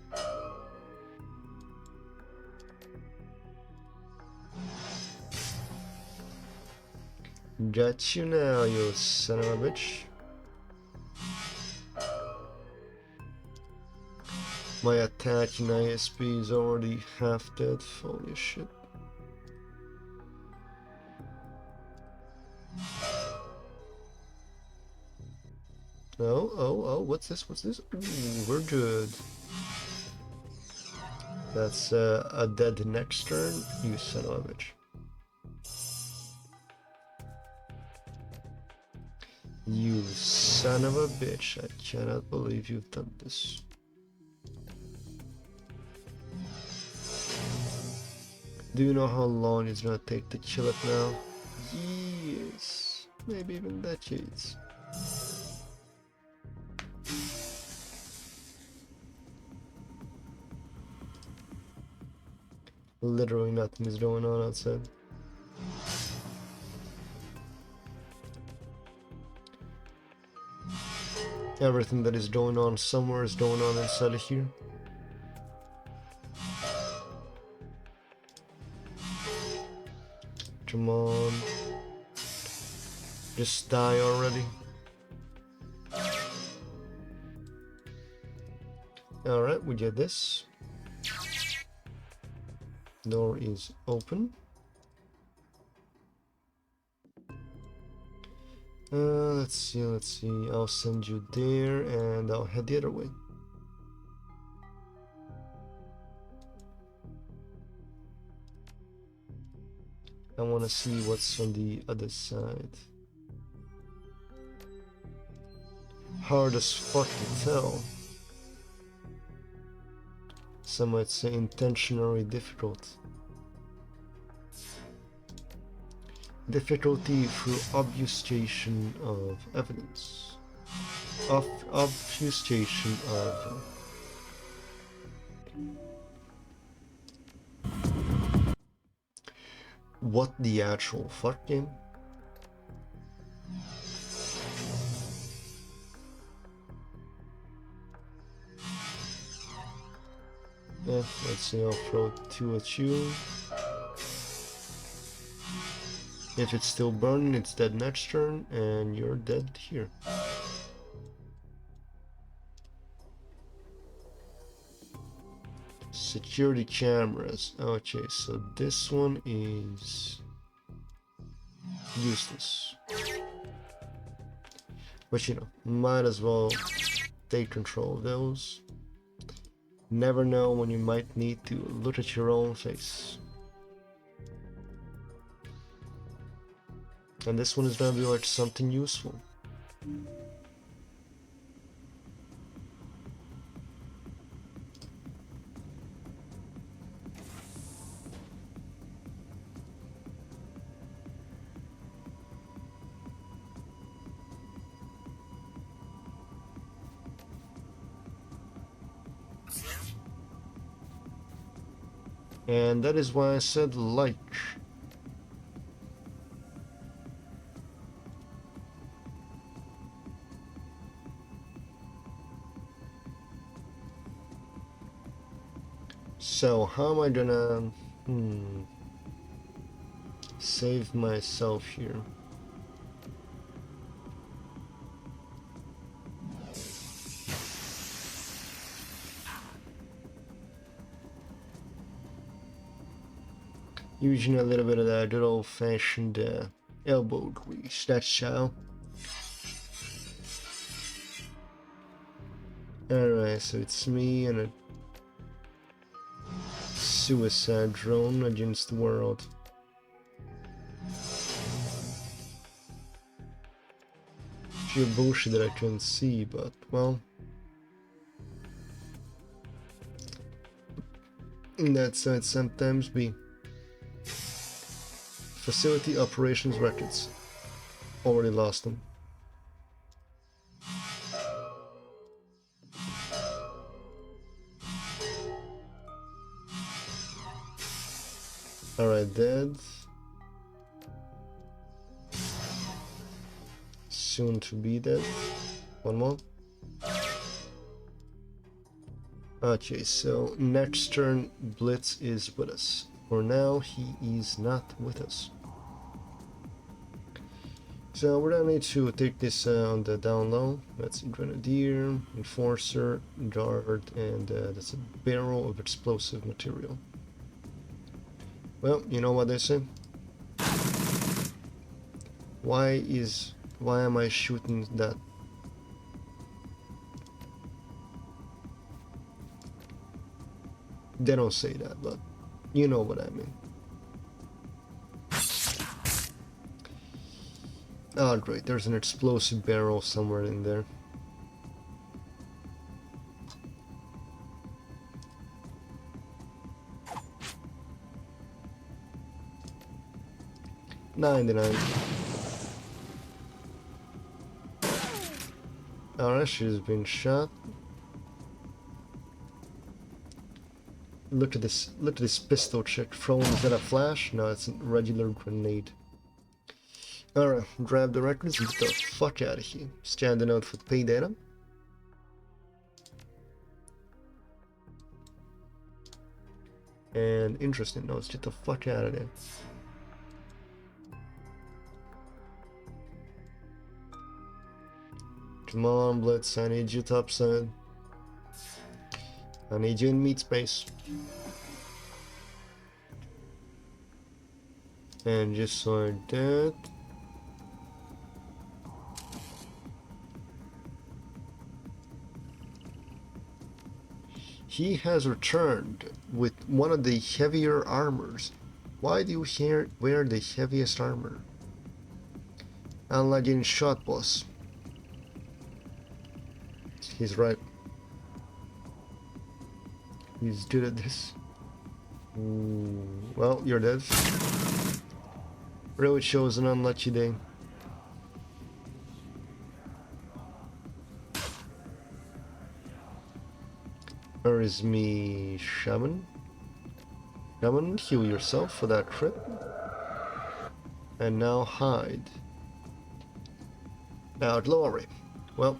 Got you now, you son of a bitch. My attacking ISP is already half dead. Holy shit. Oh, what's this? What's this? Ooh, we're good. That's a dead next turn, you son of a bitch. You son of a bitch, I cannot believe you've done this. Do you know how long it's gonna take to kill it now? Years, maybe even decades. Literally nothing is going on outside. Everything that is going on somewhere is going on inside of here. Come on. Just die already. Alright, we get this. Door is open. Let's see. I'll send you there and I'll head the other way. I want to see what's on the other side. Hard as fuck to tell. Some might say intentionally difficult. Difficulty through obfuscation of evidence. obfuscation of what the actual fuck game? Yeah, let's see, I'll throw 2 at you. If it's still burning, it's dead next turn, and you're dead here. Security cameras. Okay, so this one is useless. But you know, might as well take control of those. Never know when you might need to look at your own face. And this one is gonna be like something useful. And that is why I said like. So how am I gonna save myself here? Using a little bit of that good old-fashioned elbow grease, that's how. Alright, so it's me and a suicide drone against the world. Sheer bullshit that I couldn't see, but well, that's how it sometimes be. Facility operations records. Already lost them. Alright, dead. Soon to be dead. One more. Okay, so next turn Blitz is with us. For now, he is not with us. So we're gonna need to take this on the down low. That's Grenadier, Enforcer, Guard, and that's a barrel of explosive material. Well, you know what they say. Why am I shooting that? They don't say that, but you know what I mean. Oh great, there's an explosive barrel somewhere in there. $99. Alright, she's been shot. Look at this pistol chick throwing. Is that a flash? No, it's a regular grenade. Alright, grab the records and get the fuck out of here. Scan the node for pay data. And interesting notes, get the fuck out of there. Come on, Blitz, I need you topside. I need you in meat space. And just like that. He has returned with one of the heavier armors. Why do you wear the heaviest armor? Unlike getting shot, boss. He's right. He's good at this. Well, you're dead. Really shows an unlucky day. Where is me shaman? Shaman, heal yourself for that trip. And now hide. Now glory. Well,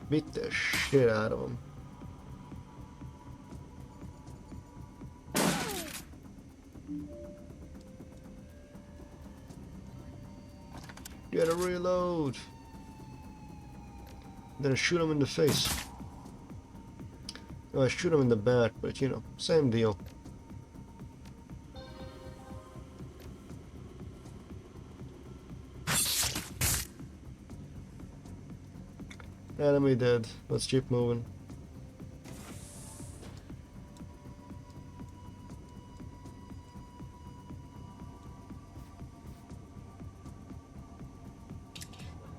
beat the shit out of him. Get a reload. Then I shoot him in the face. No, I shoot him in the back, but you know, same deal. Enemy dead. Let's keep moving.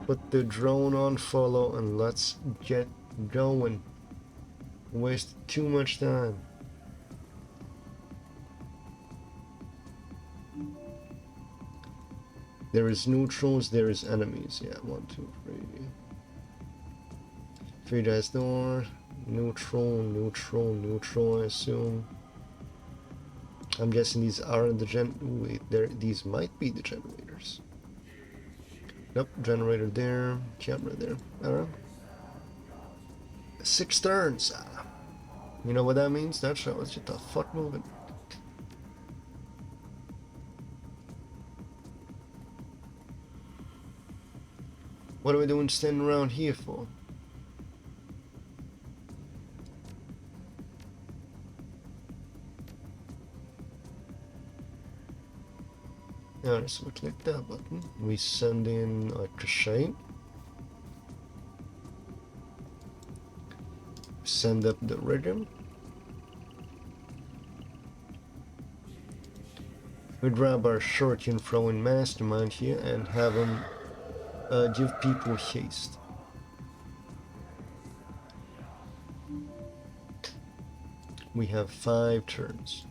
Put the drone on follow and let's get going. Wasted too much time. There is neutrals, there is enemies. Yeah, 1, 2, 3. Three dice door. Neutral, neutral, neutral, I assume. I'm guessing these aren't the wait, these might be the generators. Nope, generator there, camera there. Alright. 6 turns. You know what that means? That show is just the fuck moving. What are we doing standing around here for? Alright, so we click that button. We send in a crochet. Send up the rhythm. We grab our shuriken throwing mastermind here and have him give people haste. We have 5 turns.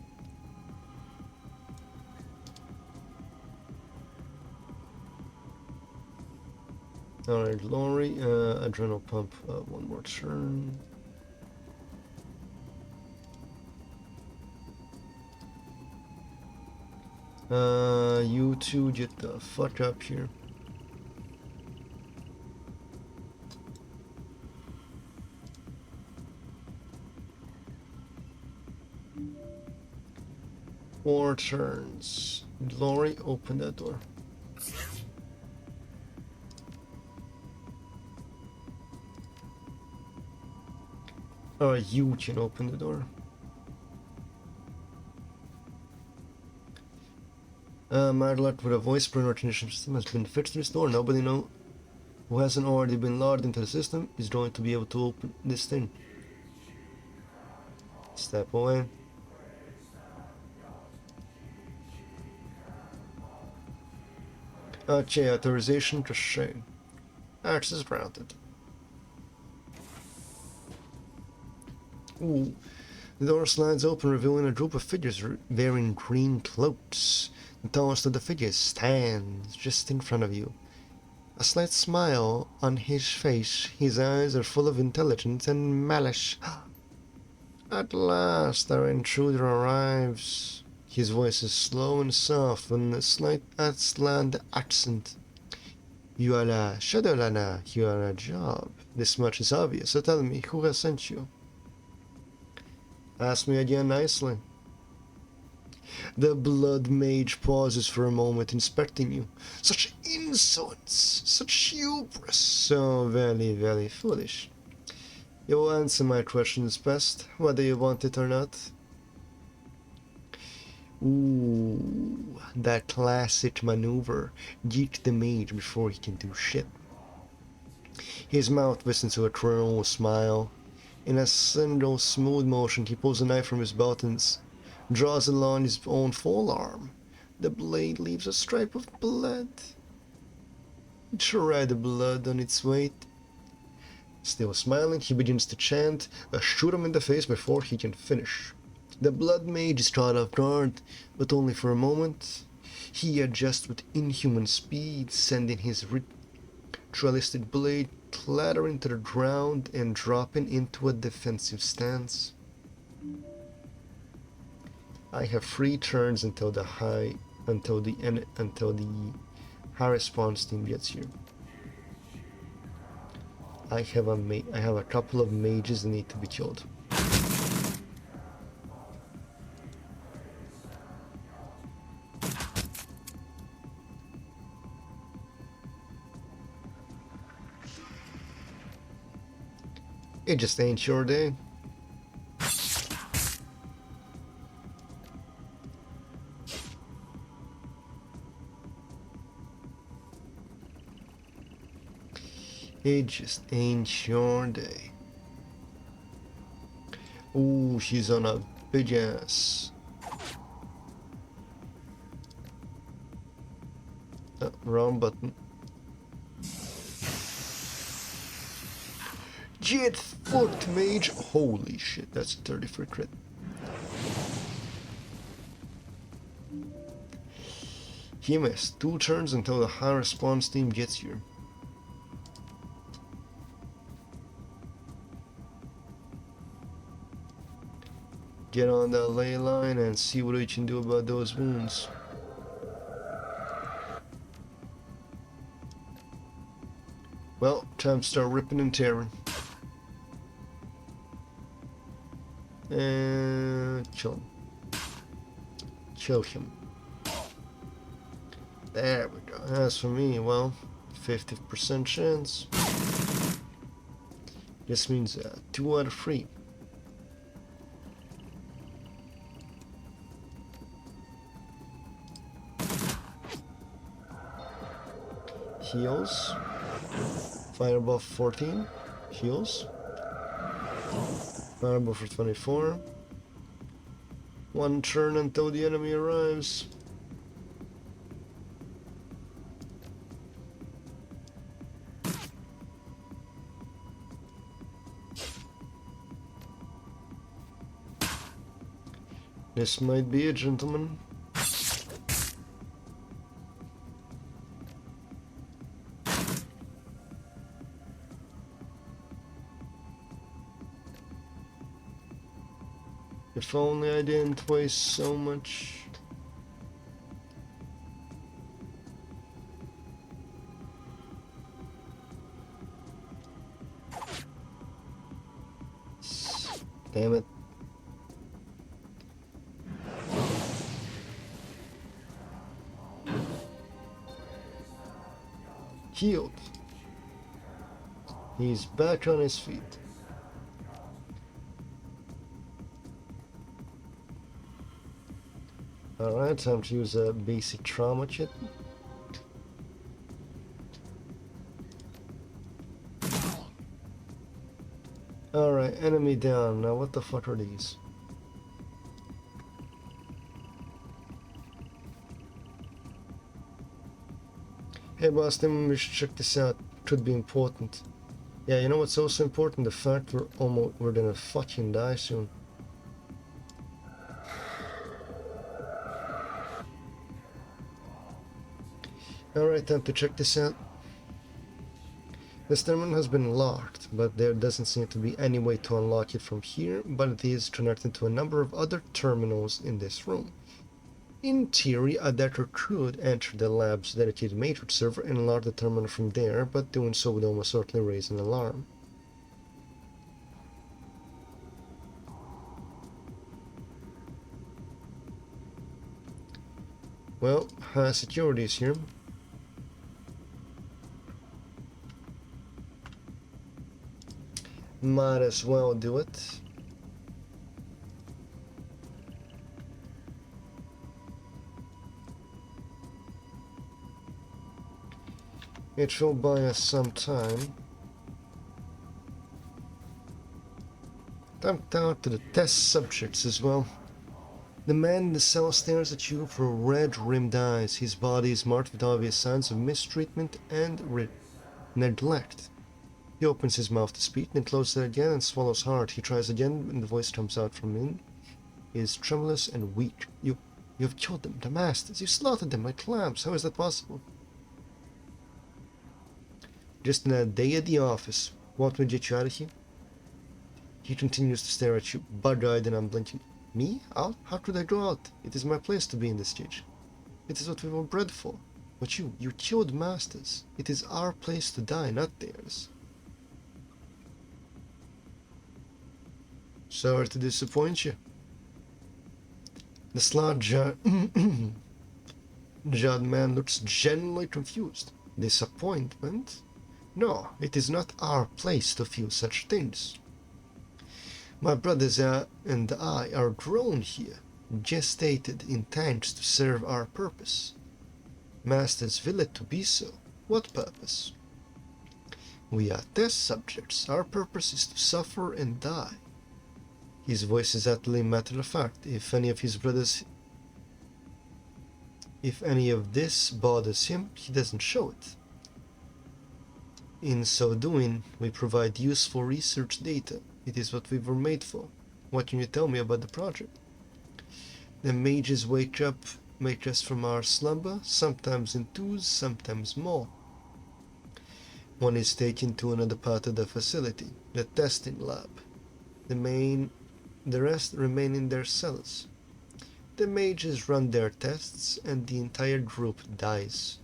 Alright, glory, adrenal pump, 1 more turn. You two get the fuck up here. Four turns. Glory, open that door. You can open the door. My alert with a voice print recognition system has been fixed to this door. Nobody know who hasn't already been logged into the system is going to be able to open this thing. Step away. Okay, authorization to shade. Access granted. Ooh. The door slides open, revealing a group of figures wearing green cloaks. The tallest of the figures stands just in front of you. A slight smile on his face, his eyes are full of intelligence and malice. At last our intruder arrives. His voice is slow and soft with a slight Iceland accent. You are a Shadowrun, you are a job. This much is obvious, so tell me, who has sent you? Ask me again nicely. The blood mage pauses for a moment, inspecting you. Such insolence, such hubris, so very, very foolish. You will answer my questions best, whether you want it or not. Ooh, that classic maneuver. Geek the mage before he can do shit. His mouth twists into a cruel smile. In a single smooth motion, he pulls a knife from his belt and draws along his own forearm. The blade leaves a stripe of blood. Try the blood on its weight. Still smiling, he begins to chant, shoot him in the face before he can finish. The blood mage is caught off guard, but only for a moment. He adjusts with inhuman speed, sending his dualistic blade clattering to the ground and dropping into a defensive stance. I have 3 turns until the high response team gets here. I have a couple of mages that need to be killed. It just ain't your day. It just ain't your day. Ooh, she's on a big ass. Wrong button. Jet foot mage. Holy shit, that's a 30 for crit. He missed 2 turns until the high response team gets here. Get on the ley line and see what we can do about those wounds. Well, time to start ripping and tearing. And kill him. Kill him. There we go. As for me, well, 50% chance. This means 2 out of 3. Heals. Fireball 14. Heals. Fireball for 24. 1 turn until the enemy arrives. This might be it, gentlemen. If only I didn't waste so much. Damn it. Healed. He's back on his feet. Alright, time to use a basic trauma kit. Alright, enemy down. Now what the fuck are these? Hey boss, then we should check this out. Could be important. Yeah, you know what's also important? The fact we're gonna fucking die soon. Alright, time to check this out. This terminal has been locked, but there doesn't seem to be any way to unlock it from here, but it is connected to a number of other terminals in this room. In theory, a Decker could enter the lab's dedicated matrix server and unlock the terminal from there, but doing so would almost certainly raise an alarm. Well, security is here. Might as well do it. It will buy us some time. Time down to the test subjects as well. The man in the cell stares at you through red-rimmed eyes. His body is marked with obvious signs of mistreatment and neglect. He opens his mouth to speak, then closes it again and swallows hard. He tries again, and the voice comes out from him. He is tremulous and weak. You've killed them, the masters. You slaughtered them like lambs. How is that possible? Just another day at the office. Want me to get you out of here? He continues to stare at you, bug-eyed and unblinking. Me? Out? How could I go out? It is my place to be in this cage. It is what we were bred for. But you killed masters. It is our place to die, not theirs. Sorry to disappoint you. The slouch-jawed man looks genuinely confused. Disappointment? No, it is not our place to feel such things. My brothers and I are grown here, gestated in tanks to serve our purpose. Masters will it to be so. What purpose? We are test subjects. Our purpose is to suffer and die. His voice is utterly matter-of-fact. If any of this bothers him, he doesn't show it. In so doing, we provide useful research data. It is what we were made for. What can you tell me about the project? The mages wake us from our slumber, sometimes in twos, sometimes more. One is taken to another part of the facility, the testing lab. The rest remain in their cells. The mages run their tests, and the entire group dies.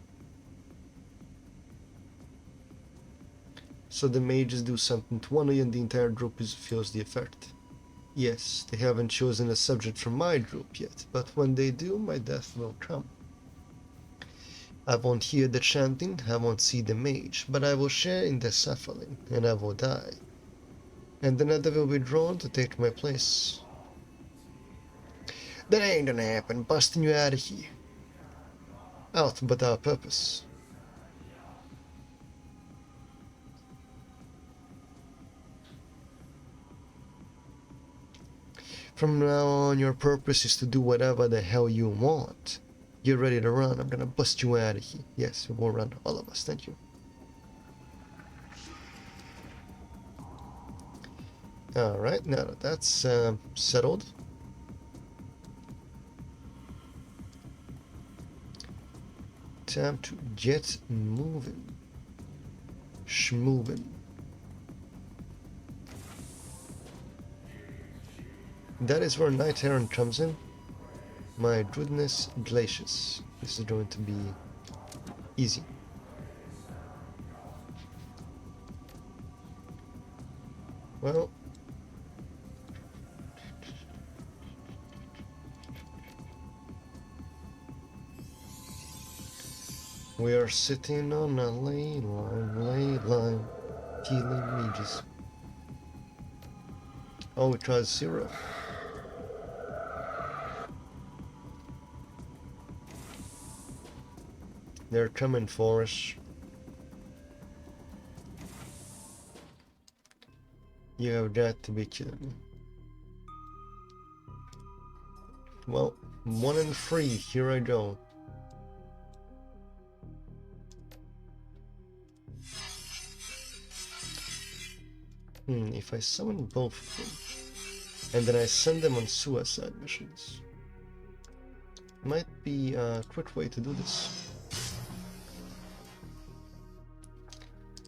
So the mages do something to one, and the entire group feels the effect. Yes, they haven't chosen a subject from my group yet, but when they do, my death will come. I won't hear the chanting, I won't see the mage, but I will share in the suffering, and I will die. And another will be drawn to take my place. That ain't gonna happen, busting you out of here. Out, but our purpose. From now on, your purpose is to do whatever the hell you want. Get ready to run. I'm gonna bust you out of here. Yes, we will run. All of us. Thank you. Alright, now that that's settled. Time to get moving. Schmoving. That is where Knight Errant comes in. My goodness gracious. This is going to be easy. Well, we are sitting on a ley line, healing mages. Oh, it was 0. They're coming for us. You have got to be kidding me. Well, 1 and 3, here I go. If I summon both of them, and then I send them on suicide missions, might be a quick way to do this.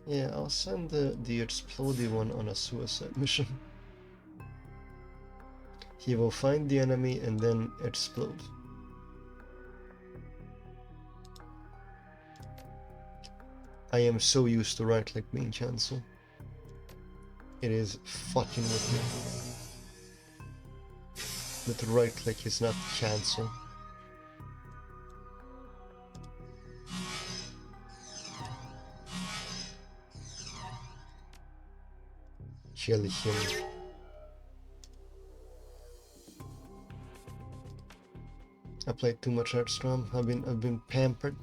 Yeah, I'll send the explodey one on a suicide mission. He will find the enemy and then explode. I am so used to right-click being cancel. It is fucking with me. That right-click is not cancel. Kill him. I played too much Hearthstone. I've been pampered.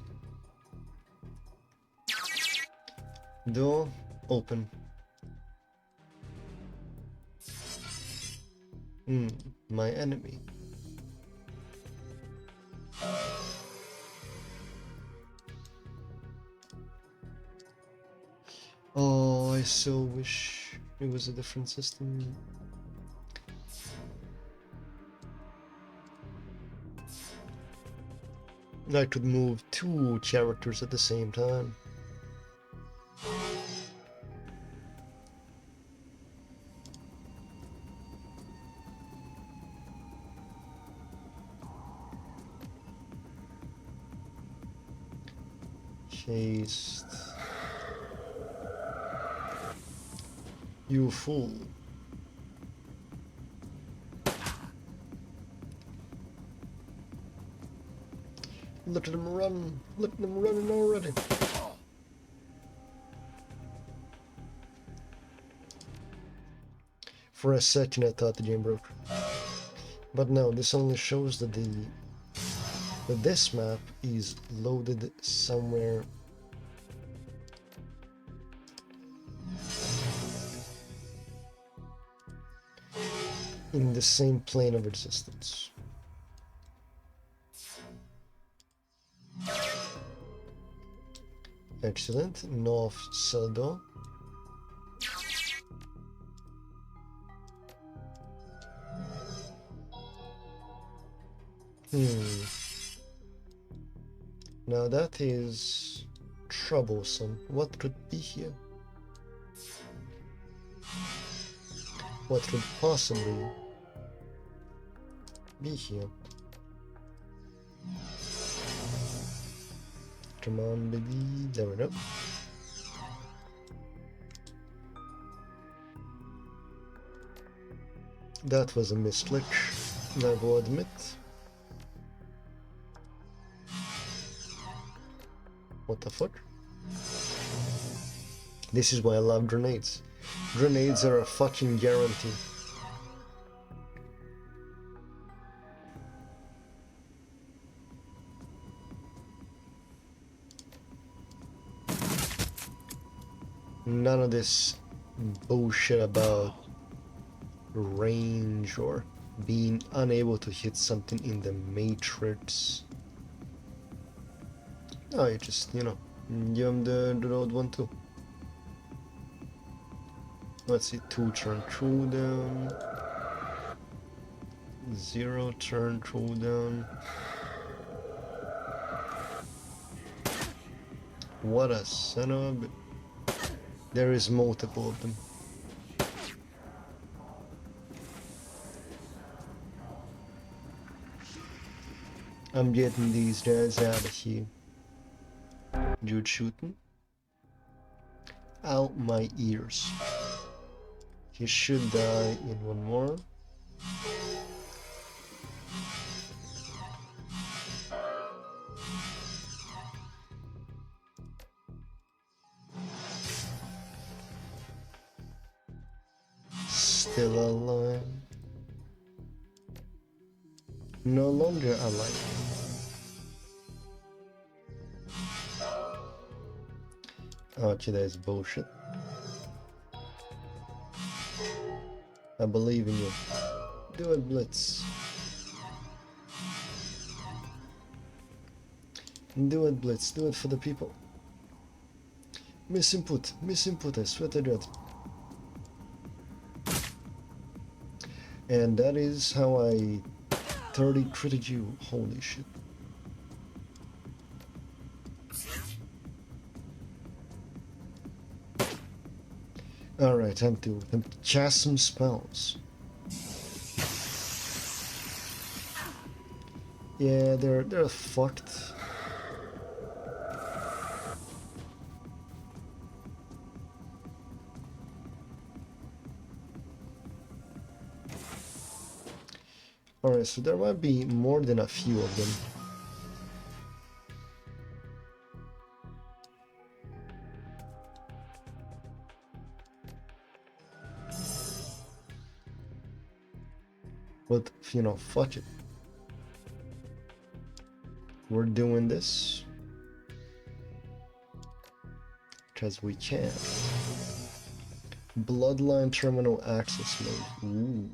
Door open. My enemy. Oh, I so wish it was a different system. I could move 2 characters at the same time. Haste. You fool. Look at them run. Look at them running already. For a second I thought the game broke. But no, this only shows that this map is loaded somewhere in the same plane of existence. Excellent. North Saldo. Now that is troublesome. What could be here? What could possibly be here? Come on, baby. There we go. That was a misclick, I will admit. What the fuck? This is why I love grenades. Grenades are a fucking guarantee. None of this bullshit about range or being unable to hit something in the matrix. No, you just, you know, give them the road 1-2. Let's see, 2 turn cooldown, 0 turn cooldown. What a son of a bitch. There is multiple of them. I'm getting these guys out of here. Dude shooting. Out my ears. He should die in one more. Still alive. No longer alive. Okay, that is bullshit. I believe in you. Do it, Blitz. Do it, Blitz. Do it for the people. Misinput. Misinput, I swear to God. And that is how I 30 critted you. Holy shit. Alright, time to cast some spells. Yeah, they're fucked. Alright, so there might be more than a few of them. But, you know, fuck it. We're doing this because we can. Bloodline terminal access mode. Ooh.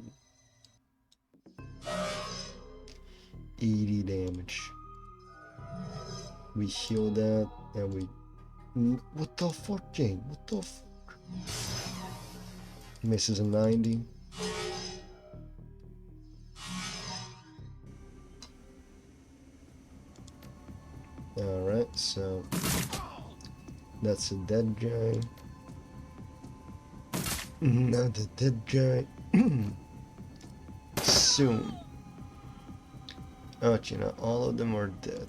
80 damage. We heal that and we... What the fuck, game? What the fuck? Misses a 90. Alright, so that's a dead guy. Not a dead guy. Soon. Okay, now all of them are dead.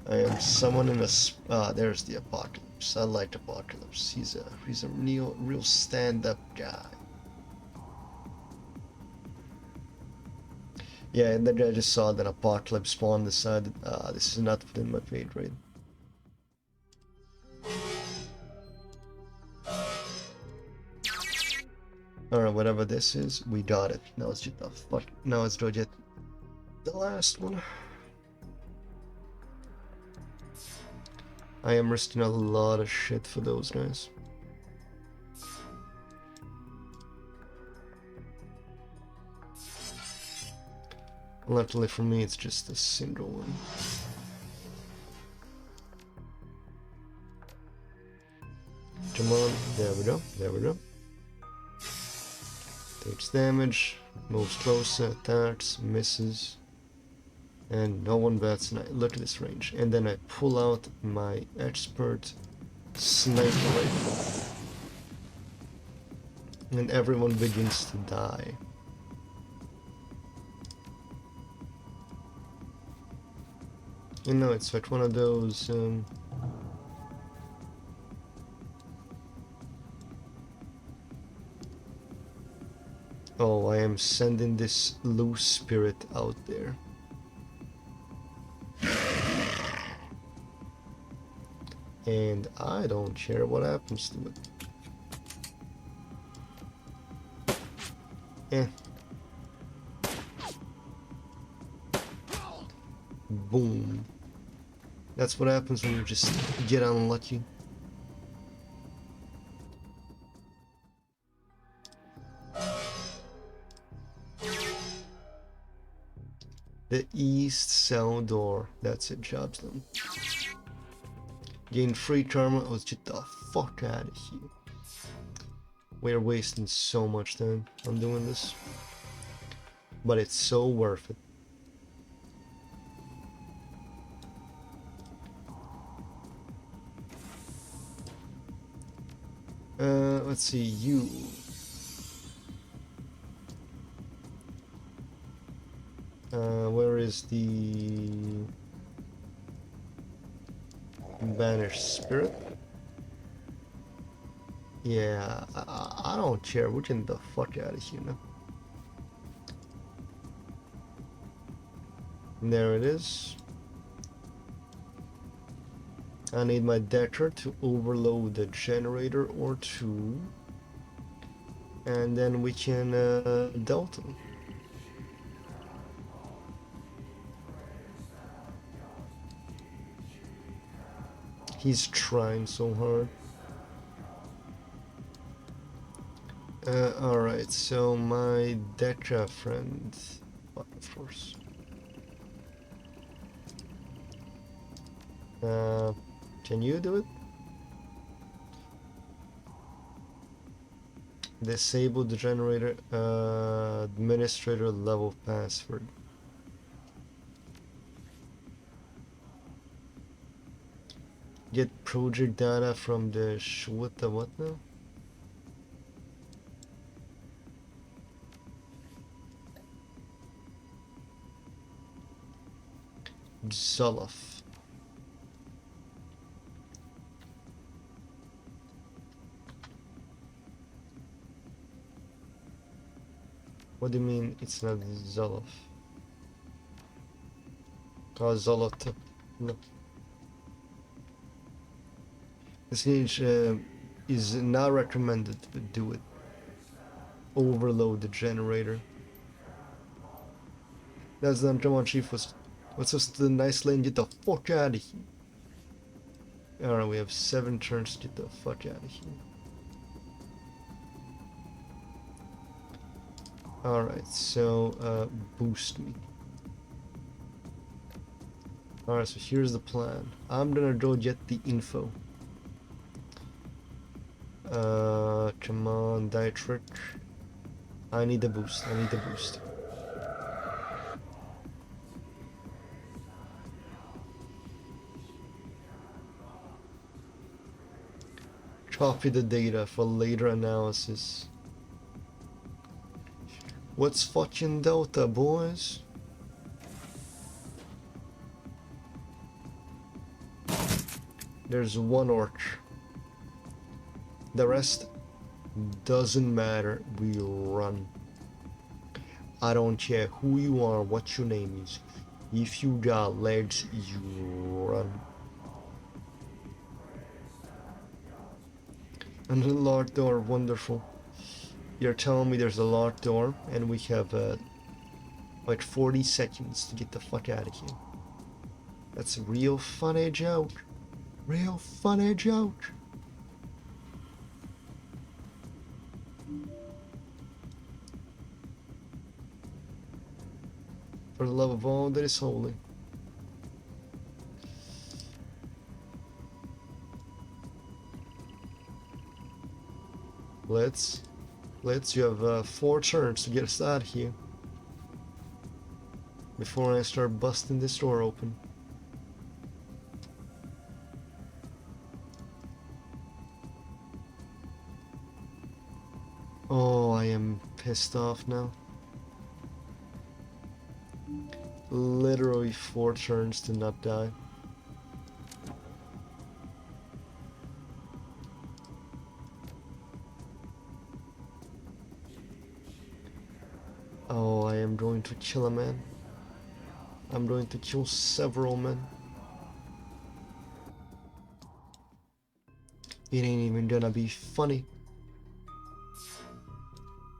I am summoning a there's the Apocalypse. I like Apocalypse. He's a real stand-up guy. Yeah, and then I just saw that Apocalypse spawn, decided this is not within my fate rate. Alright, whatever this is, we got it. Now it's just now it's just the last one. I am risking a lot of shit for those guys. Luckily for me, it's just a single one. Come on, there we go, there we go. Takes damage, moves closer, attacks, misses. And no one bats an eye. Look at this range. And then I pull out my expert sniper rifle. And everyone begins to die. You know, it's like one of those... Oh, I am sending this loose spirit out there. And I don't care what happens to it. Eh. Boom. That's what happens when you just get unlucky. The east cell door. That's it, job's done. Gain free karma. Let's get the fuck out of here. We're wasting so much time on doing this. But it's so worth it. Let's see, you. Where is the banished spirit? Yeah, I don't care. We're getting the fuck out of here now. There it is. I need my Decker to overload the generator or two. And then we can delta. He's trying so hard. Alright, so my Deca friend, of course. Can you do it? Disable the generator, administrator level password. Get project data from the what now? Zoloff. What do you mean it's not Zoloff? Oh, Zolot. No. This change is not recommended, but do it. Overload the generator. That's done. Come on, Chief. What's just the nice lane? Get the fuck out of here. Alright, we have 7 turns. Get the fuck out of here. Alright, so boost me. Alright, so here's the plan. I'm gonna go get the info. Come on, Dietrich. I need the boost. I need the boost. Copy the data for later analysis. What's fucking Delta, boys? There's one orc. The rest doesn't matter. We run. I don't care who you are, what your name is. If you got legs, you run. And the locked door, wonderful. You're telling me there's a locked door and we have like 40 seconds to get the fuck out of here. That's a real funny joke. Real funny joke. For the love of all that is holy. Let's, you have 4 turns to get us out of here. Before I start busting this door open. Oh, I am pissed off now. Literally 4 turns to not die. Oh, I am going to kill a man. I'm going to kill several men. It ain't even gonna be funny.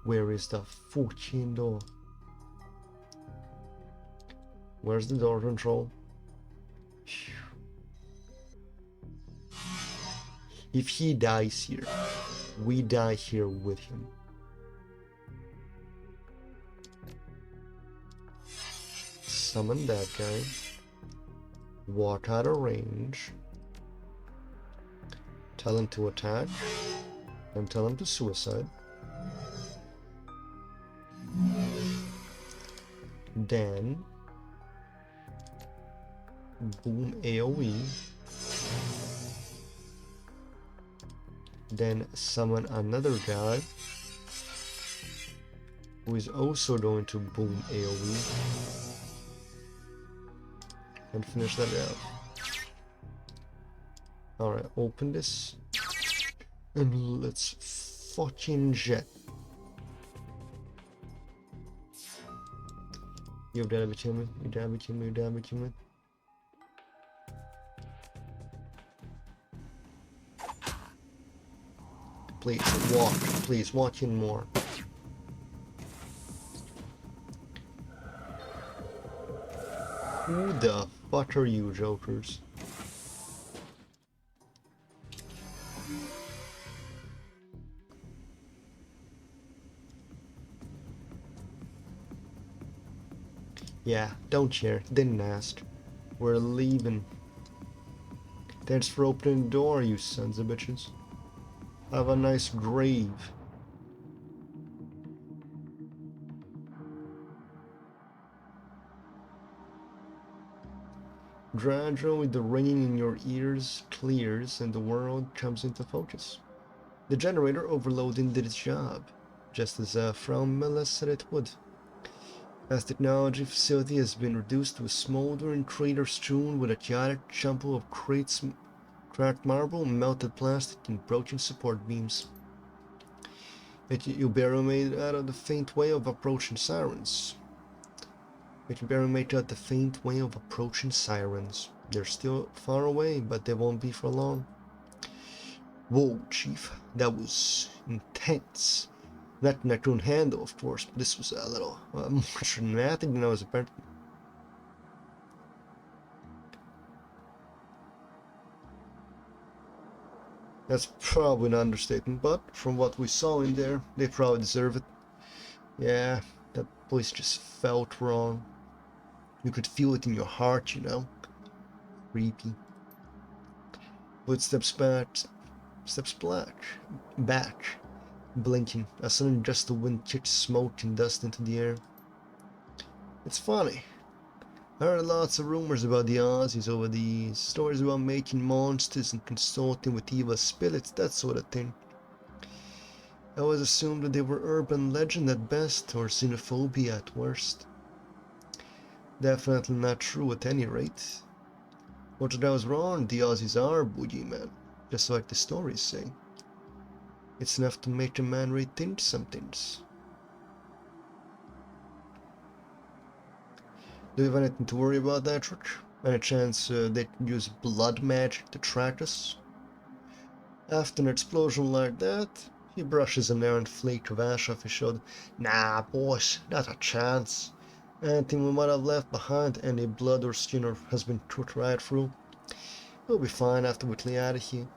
Where is the fucking door? Where's the door control? If he dies here, we die here with him. Summon that guy. Walk out of range. Tell him to attack. And tell him to suicide. Then boom AoE. Then summon another guy who is also going to boom AoE. And finish that out. Alright, open this. And let's fucking jet. You damn it, kill me. You damn it, kill me. You damn it, kill me. Please, walk. Please, walk in more. Who the fuck are you, jokers? Yeah, don't care. Didn't ask. We're leaving. Thanks for opening the door, you sons of bitches. Have a nice grave. Gradually, the ringing in your ears clears and the world comes into focus. The generator overloading did its job, just as Frau Miller said it would. As technology facility has been reduced to a smoldering crater strewn with a chaotic jumble of crates, cracked marble, melted plastic, and broken support beams. Yet you barely made out of the faint wail of approaching sirens. They're still far away, but they won't be for long. Whoa, Chief, that was intense. Nothing I couldn't handle, of course, but this was a little more dramatic than I was expecting. That's probably an understatement, but from what we saw in there, they probably deserve it. Yeah, that place just felt wrong. You could feel it in your heart, you know? Creepy. Footsteps back, blinking. A sudden gust of wind kicked smoke and dust into the air. It's funny. I heard lots of rumors about the Aussies over the years. Stories about making monsters and consorting with evil spirits, that sort of thing. I always assumed that they were urban legend at best, or xenophobia at worst. Definitely not true at any rate. What I was wrong, the Aussies are boogeyman, just like the stories say. It's enough to make a man rethink some things. Do you have anything to worry about that, Rich? Any chance they use blood magic to track us? After an explosion like that, he brushes an errant flake of ash off his shoulder. Nah, boss, not a chance. Anything we might have left behind, any blood or skin has been cut right through. We'll be fine after we clear out of here.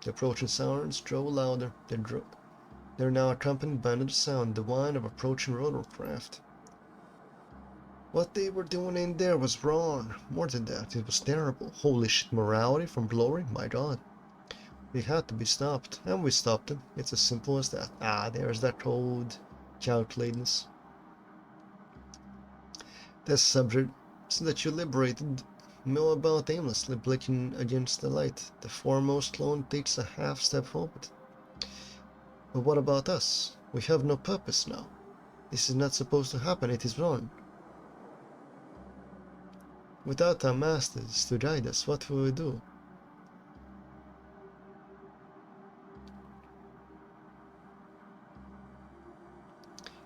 The approaching sirens drove louder. They're now accompanied by another sound, the whine of approaching rotorcraft. What they were doing in there was wrong. More than that, it was terrible. Holy shit, morality from glory? My god. We had to be stopped, and we stopped them. It's as simple as that. Ah, there's that cold calculatiness. The subject that you liberated mill about aimlessly, blinking against the light. The foremost clone takes a half step forward. But what about us? We have no purpose now. This is not supposed to happen, it is wrong. Without our masters to guide us, what will we do?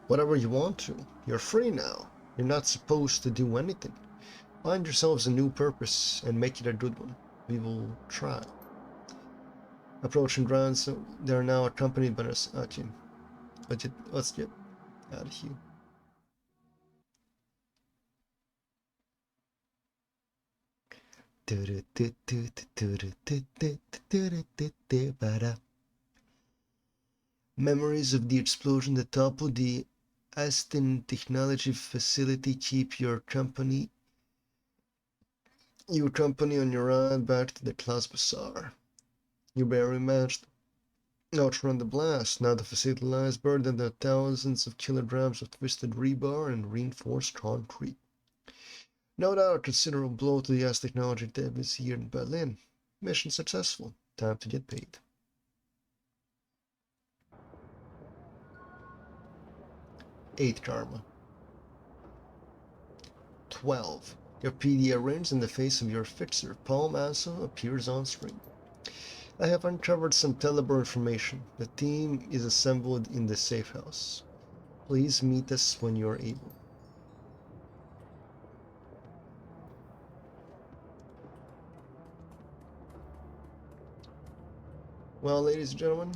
Whatever you want to. You're free now. You're not supposed to do anything. Find yourselves a new purpose and make it a good one. We will try. Approaching ground, so they are now accompanied by us. Okay, but let's get out of here. Memories of the explosion that toppled the Aston Technology facility keep your company on your ride back to the Class Bazaar. You barely managed to outrun the blast. Now the facility lies buried under thousands of kilograms of twisted rebar and reinforced concrete. No doubt a considerable blow to the S Technology debuts here in Berlin. Mission successful. Time to get paid. 8 karma. 12. Your PD rings in the face of your fixer. Palm also appears on screen. I have uncovered some Telebar information. The team is assembled in the safe house. Please meet us when you are able. Well, ladies and gentlemen.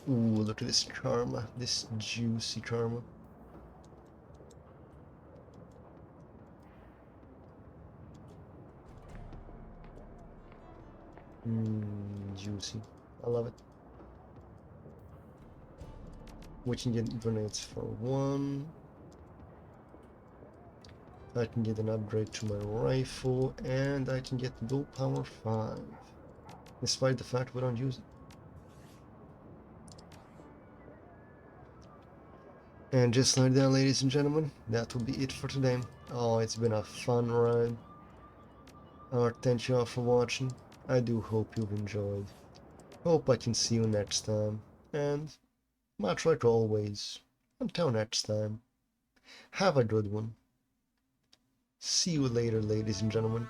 Ooh, look at this karma. This juicy karma. Juicy. I love it. We can get grenades for 1. I can get an upgrade to my rifle, and I can get dual power 5. Despite the fact we don't use it. And just like that, ladies and gentlemen, that will be it for today. Oh, it's been a fun ride. Thank you all for watching. I do hope you've enjoyed. Hope I can see you next time. And, much like always, until next time, have a good one. See you later, ladies and gentlemen.